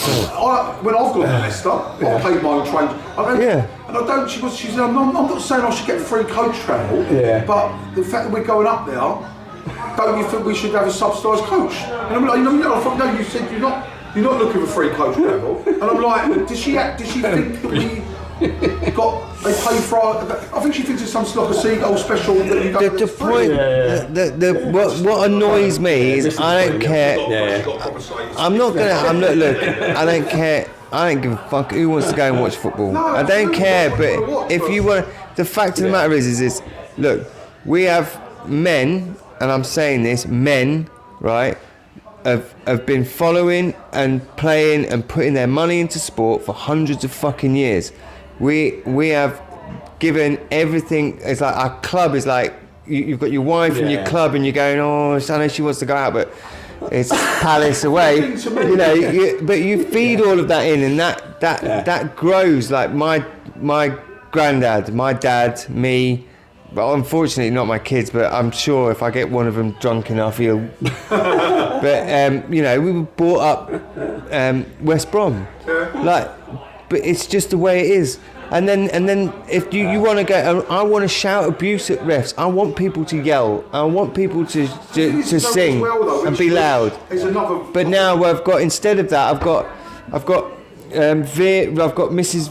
when I've gone to Leicester, I paid my own train. And I don't. She said, I'm not saying I should get free coach travel. Yeah. But the fact that we're going up there, don't you think we should have a subsidised coach? And I'm like, I thought, no, you said you're not looking for free coach travel. And I'm like, does she think that we they pay for our, I think she thinks it's some sort of seagull special that you don't The point, what annoys me is I don't care. I'm not look, I don't care. I don't give a fuck who wants to go and watch football. I don't care, but if you want, the fact of the matter is look, we have men, and I'm saying this, men, right, have been following and playing and putting their money into sport for hundreds of fucking years. We have given everything. It's like our club is like you've got your wife and your club, and you're going, oh, I know she wants to go out, but it's Palace away, but you feed all of that in, and that grows. Like my granddad, my dad, me. But unfortunately, not my kids. But I'm sure if I get one of them drunk enough, he'll. But we were brought up West Brom, but it's just the way it is. And then if you want to go, I want to shout abuse at refs. I want people to yell. I want people to sing and be loud. But now I've got, instead of that, I've got Mrs.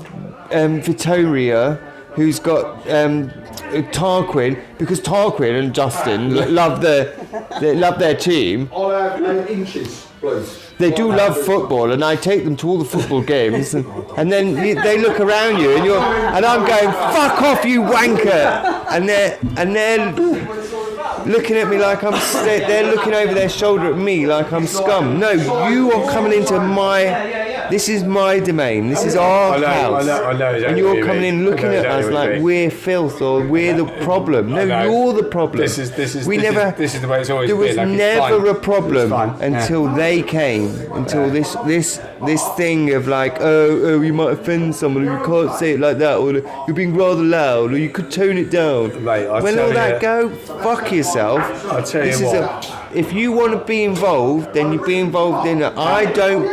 Vittoria, who's got Tarquin, because Tarquin and Justin love their team. I'll have inches, please. They do love football, and I take them to all the football games, and then they look around you, and I'm going, fuck off, you wanker, and they're looking at me like they're looking over their shoulder at me like I'm scum. No, you are coming into my This is my domain. This is our house. I know and you're coming in looking at us like we're filth or we're the problem. No, you're the problem. This is the way it's always been. There was never a problem until they came. Until this thing of like, oh, you might offend someone, or you can't say it like that, or you're being rather loud, or you could tone it down. Mate, when all that go, fuck yourself. I'll tell you what. If you want to be involved, then you be involved in it. I don't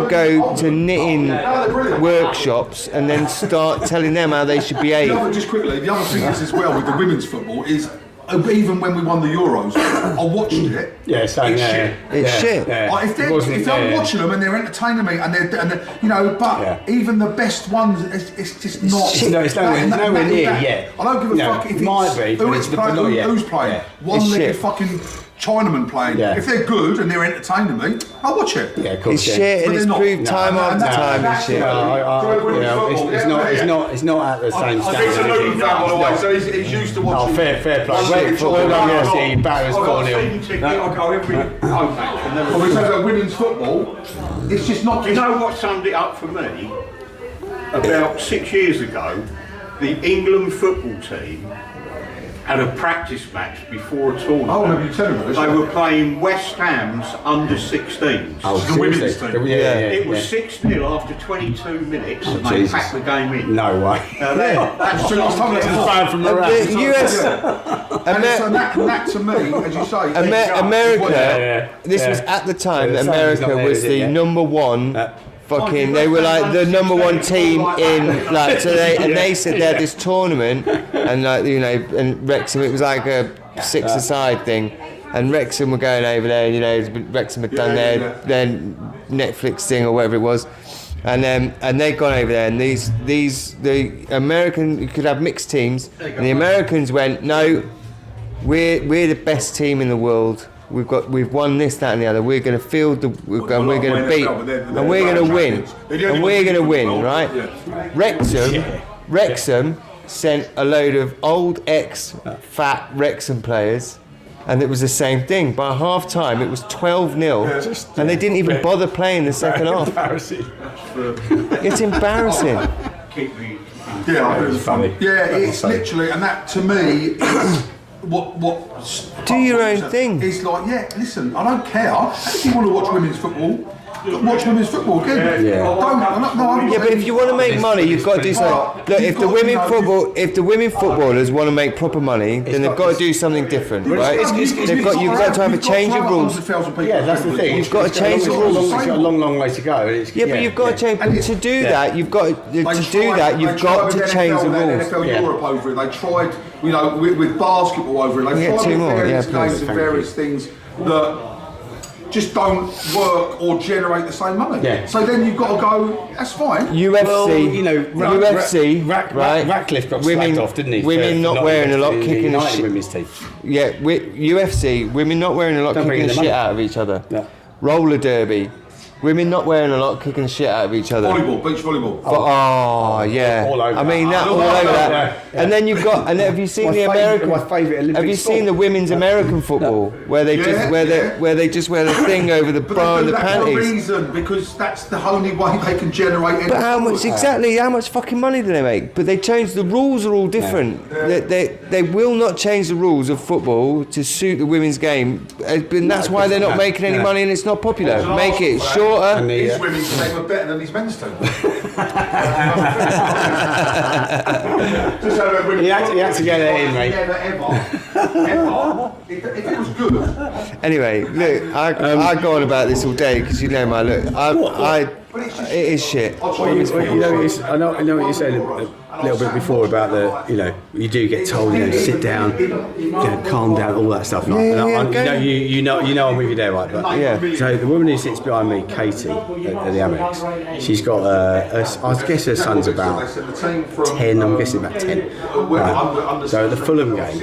go to knitting workshops and then start telling them how they should behave. Just quickly, the other thing is as well with the women's football is even when we won the Euros, I watched it. Yeah, same. It's shit. It's shit. Like, if they're watching them and they're entertaining me and they're but even the best ones, it's just not. It's nowhere near yet. I don't give a fuck if it's might be, who's playing. Yeah. One-legged fucking Chinaman playing. Yeah. If they're good and they're entertaining me, I'll watch it. Yeah, of course. It's shit, and it's proved time after time. It's shit. It's not at the same standard. He's a Luton fan, by the way, so he's used to watching. Oh, fair play. Well done, yes, he batters 4-0. I go every home match and never. When we talk about women's football, it's just not. Do you know what summed it up for me? About 6 years ago, the England football team had a practice match before a tournament. Oh, no, you tell me this. They were playing West Ham's under-16s. Oh, the women's team. It was 6-0 after 22 minutes, and they packed the game in. No way. That's the last time from The US, and that to me, as you say, America. This was at the time that America was the number one. Fucking, they were like the number one team in like. So they said they had this tournament, and like and Wrexham, it was like a 6-a-side thing, and Wrexham were going over there. Wrexham had done their Netflix thing or whatever it was, and they'd gone over there, and the American, you could have mixed teams, and the Americans went, no, we're the best team in the world. We've won this, that, and the other. We're going to field we're going to beat, and we're going to win, and we're going to win, right? Wrexham sent a load of old ex-fat Wrexham players, and it was the same thing. By half time, it was 12-0, and they didn't even bother playing the second half. It's embarrassing. Yeah, it's funny. Yeah, it's literally, and that to me is. What do your own thing. It's like, listen, I don't care. If you want to watch women's football, watch women's football again. But if you want to make money, you've got to do something. Look, if the women footballers want to make proper money, then they've got to do something different, right? You've got to have a change of rules. Yeah, that's the thing. You've got to change the rules. It's got a long way to go. But you've got to change. And to do that, you've got to change the rules. NFL Europe over it. They tried, with basketball over it. They tried various games and various things that just don't work or generate the same money. Yeah. So then you've got to go, that's fine. UFC, right? Ratcliffe got slagged off, didn't he? Women not wearing a lot, kicking the shit. Women's team. Yeah, UFC, women not wearing a lot, kicking the shit out of each other. Yeah. Roller derby. Women not wearing a lot, kicking the shit out of each other. Volleyball, beach volleyball. Yeah. All over I mean, that all over that. Yeah. And then you've got. And have you seen the American? My favourite Olympic Have you seen the women's American football where they where they just wear the thing over the bra and the panties? That's the reason, because that's the only way they can generate anything. But how much fucking money do they make? But they change the rules are all different. Yeah. They will not change the rules of football to suit the women's game, and that's why they're not making any money and it's not popular. Make it shorter. His women's team are better than his men's team. He had to get it in, mate. Never, ever. If it was good. Anyway, look, I go on about this all day because my look. It is shit. I know what you're saying a little bit before about you do get told, sit down, calm down, all that stuff. You know I'm with you there, right? But so the woman who sits behind me, Katie, at the Amex, she's got I guess her son's about 10. I'm guessing about 10. Right. So the Fulham game.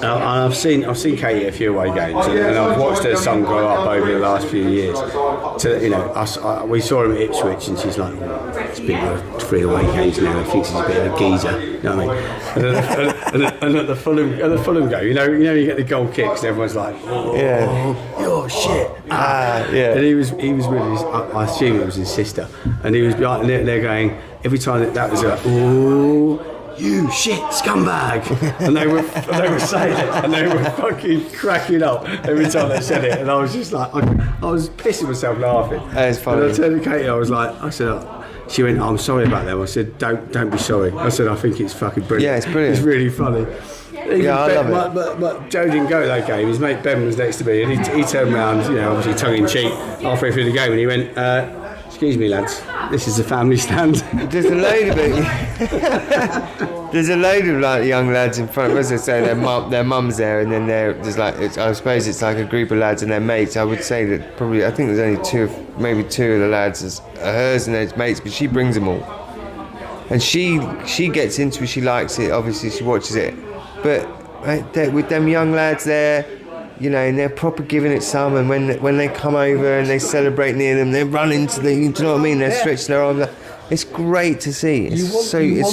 I've seen Katie at a few away games, and I've watched her son grow up over the last few years. We saw him at Ipswich, and she's like, it's been 3 away games now. I think she's a bit of a geezer. You know what I mean? and at the Fulham game, you know, you get the goal kicks, and everyone's like, "Oh shit!" Yeah. And he was with his, I assume it was his sister, and he was like, and they're going every time that was like, "Oh, you shit scumbag," and they were saying it, and they were fucking cracking up every time they said it, and I was just like, I was pissing myself laughing. That is funny. And I turned to Katie, I said. She went, I'm sorry about them. I said, don't be sorry. I said, I think it's fucking brilliant. Yeah, it's brilliant. It's really funny. Yeah, I love it. But Joe didn't go to that game. His mate Ben was next to me, and he turned around, you know, obviously tongue in cheek, halfway through the game, and he went, excuse me, lads, this is the family stand. There's a load of it. There's a load of like young lads in front. As I say, their mum's there, and then there's like I suppose it's like a group of lads and their mates. I would say that probably I think there's only maybe two of the lads are hers and their mates, but she brings them all, and she gets into it. She likes it. Obviously, she watches it, but with them young lads there, you know, and they're proper giving it some. And when they come over and they celebrate near them, they run into the. Do you know what I mean? They're stretching their arms. It's great to see. It's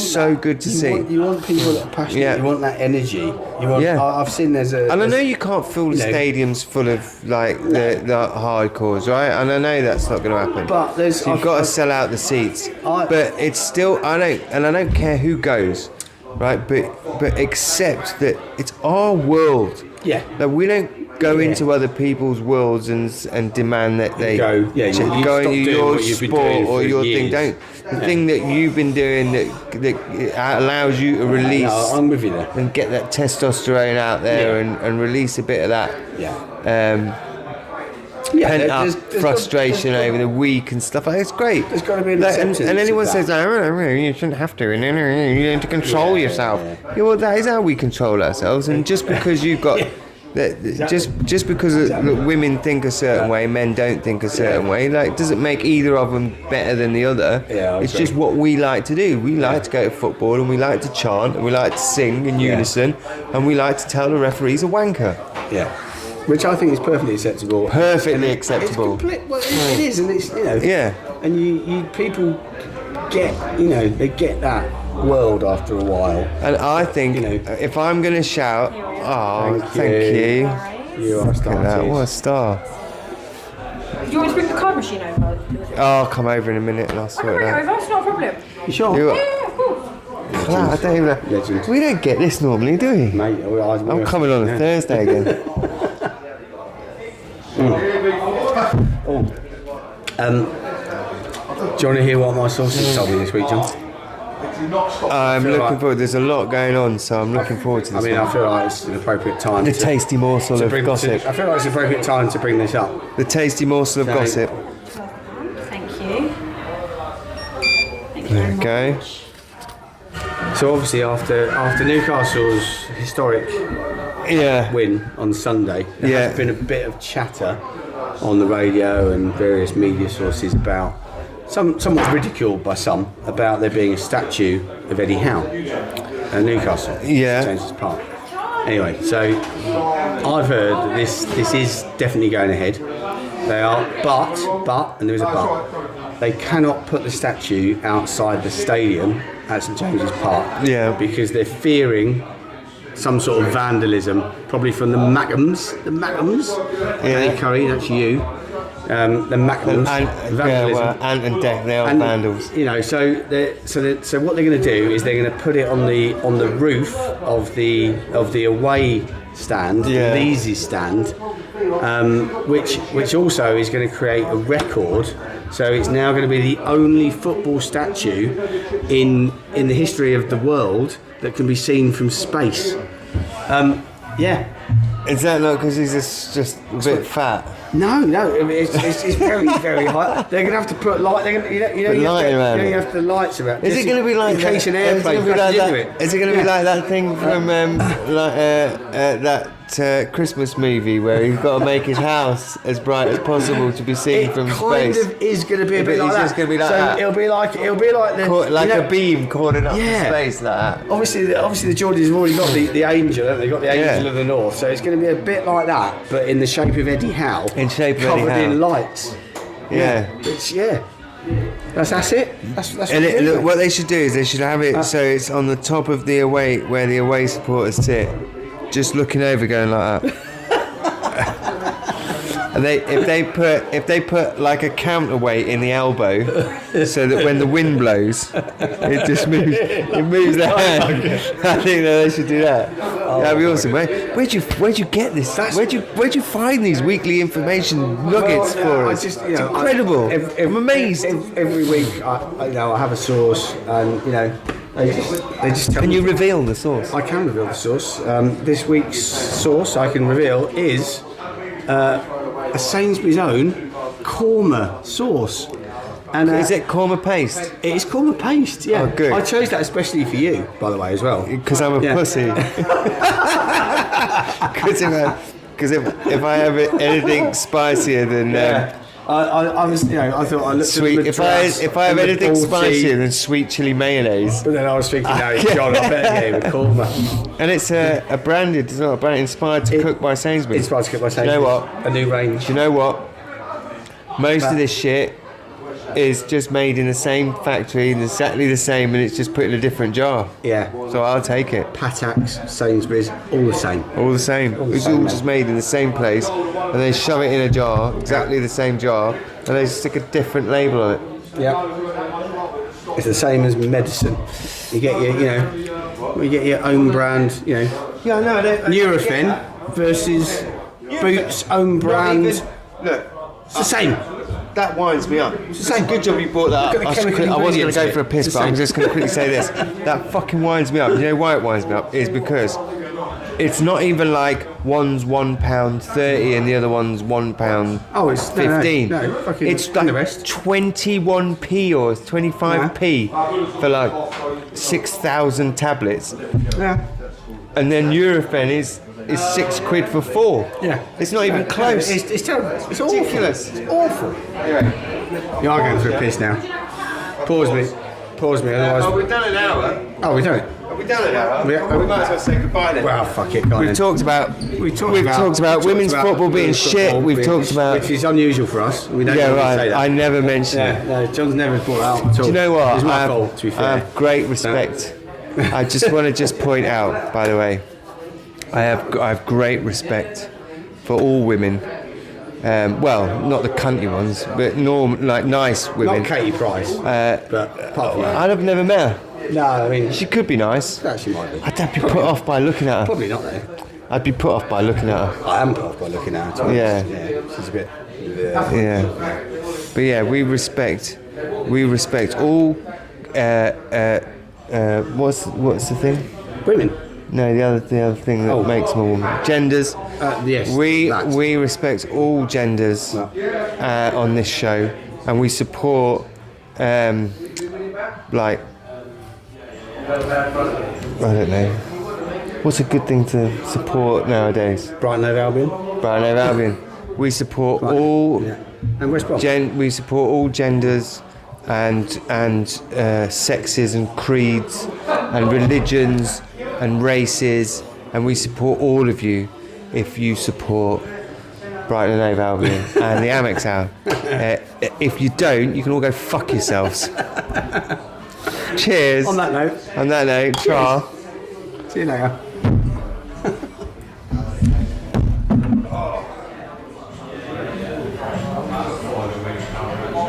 so good to see. You want people that are passionate. Yeah. You want that energy. You want. Yeah. I've seen there's a. And I know you can't fill the stadiums full of like the hardcores, right? And I know that's not going to happen. But so you've got to sell out the seats. But it's still I don't care who goes, right? But accept that it's our world. Yeah. That we don't go into other people's worlds and demand that they go into your sport or your thing. Years. The thing that you've been doing that allows you to release. No, I'm with you there. And get that testosterone out there and release a bit of that. Pent up frustration over the week and stuff. It's great. There's got to be an acceptance. And anyone says, you shouldn't have to, and you need to control yourself. Yeah, well, that is how we control ourselves. And just because you've got. Just because women think a certain way, men don't think a certain way, like doesn't make either of them better than the other. It's just what we like to do. We like to go to football, and we like to chant, and we like to sing in unison, and we like to tell the referees a wanker. Yeah, which I think is perfectly acceptable. Perfectly acceptable. It is, and it's and you people get they get that world after a while. And I think if I'm going to shout, thank you. You are a star. What a star. Do you want me to bring the card machine over? I'll come over in a minute and I'll I can sort bring it it out. over, it's not a problem. You sure? Yeah, of course. I don't even. Legend. We don't get this normally, do we? Mate, I'm coming on a Thursday again. Do you want to hear what my sources told me this week, John? I'm looking forward. There's a lot going on, so I'm looking forward to this. I feel like it's an appropriate time. The tasty morsel of gossip. I feel like it's an appropriate time to bring this up. The tasty morsel of gossip. Thank you. Thank you very Okay. much. So obviously after Newcastle's historic win on Sunday, there has been a bit of chatter on the radio and various media sources about somewhat ridiculed by some about there being a statue of Eddie Howe at Newcastle. James's Park. Anyway, so I've heard that this is definitely going ahead. They are, but, and there is a but, they cannot put the statue outside the stadium at St James's Park. Because they're fearing some sort of vandalism, probably from the Mackhams. Andy Curry, that's you. The Mackhams. Ant and Deck, they are vandals. So what they're going to do is they're going to put it on the roof of the away stand, the Leesy's stand, which also is going to create a record. So it's now going to be the only football statue in the history of the world that can be seen from space. Is that not because he's just a bit fat? No, it's very, very high. They're going to have to put light. You have the lights around. Is it going to be like in case an airplane crashes into it? Is it going to be like that thing from that Christmas movie where he's got to make his house as bright as possible to be seen from space? It kind of is going to be a bit like that. It's going to be like that. It'll be like a beam corded up in space like that. Obviously the Geordies have already got the angel. Haven't they? Got the angel of the north. So it's going to be a bit like that, but in the shape of Eddie Howe. In shape of Eddie covered Howe. in lights. That's it. That's And look, what they should do is they should have it so it's on the top of the away, where the away supporters sit, just looking over, going like that. And if they put like a counterweight in the elbow, so that when the wind blows, it just moves. It moves the hand. I think that they should do that. That'd be awesome. Where'd you get this? Where'd you find these weekly information nuggets for us? It's incredible. I'm amazed. Every week, I have a source, and they just tell Can me. you reveal the source? I can reveal the source. This week's source I can reveal is a Sainsbury's own korma sauce. And Is it korma paste? It is korma paste, yeah. Oh, good. I chose that especially for you, by the way, as well. Because I'm a pussy. Because if I have anything spicier than I was, I thought I looked sweet. at the If I have anything spicier than sweet chili mayonnaise, but then I was thinking, no, John, I better get with korma. and it's a branded as well, inspired to cook by Sainsbury's. Inspired to cook by Do you know Sainsbury's. what? A new range. Do you know what? Most of this shit is just made in the same factory, exactly the same, and it's just put in a different jar. Yeah. So I'll take it. Patax, Sainsbury's, all the same. All the same. the It's same, all mate. just made in the same place, and they shove it in a jar, exactly the same jar, and they stick a different label on it. Yeah. It's the same as medicine. You get your, you get your own brand, Yeah, I know. Nurofen versus Boots own brand. Look, It's the same. that winds me up. It's a good job you brought that Look up. at the chemical I wasn't going to go ingredients for a piss, in it. but I'm just going to quickly say this. That fucking winds me up. You know why it winds me up? Is because it's not even like one's £1.30 and the other one's £1.15. Oh, it's no, fucking It's and the like rest. 21p or 25p for like 6,000 tablets. Yeah. And then Nurofen is £6 for 4. Yeah. It's not even close. It's terrible. It's ridiculous. Awful. It's awful. You are going for a piss now. Pause me. Otherwise. we've done an hour. Oh, we don't. Have we done an hour? We- we might as well say goodbye then. Well, fuck it. Go on We've then. talked about We've talked about women's football being women's shit. football We've being- talked about which is unusual for us. We don't yeah, normally right. say that. I never mentioned it. Yeah, no, John's never brought it out at all. Do you know what? It's my I fault, to be I fair. have great respect. I just want to point out, by the way, I have great respect for all women. Well, not the cunty ones, but like nice women. Not Katie Price, but apart from that. I've never met her. No, I mean, She could be nice. actually might be. I'd be put off by looking at her. Probably not though. I'd be put off by looking at her. I am put off by looking at her. Yeah. She's a bit. Yeah, but yeah, we respect all. What's the thing? Women. No, the other thing that makes them a woman. Genders. Yes. that. We respect all genders on this show, and we support like I don't know. What's a good thing to support nowadays? Brighton Hove Albion. Brighton Hove Albion. We support all. Yeah. And West Brom. We support all genders and sexes and creeds and religions and races, and we support all of you if you support Brighton and Hove Albion and the Amex Hour. If you don't, you can all go fuck yourselves. Cheers. On that note. On that note, tra. See you later.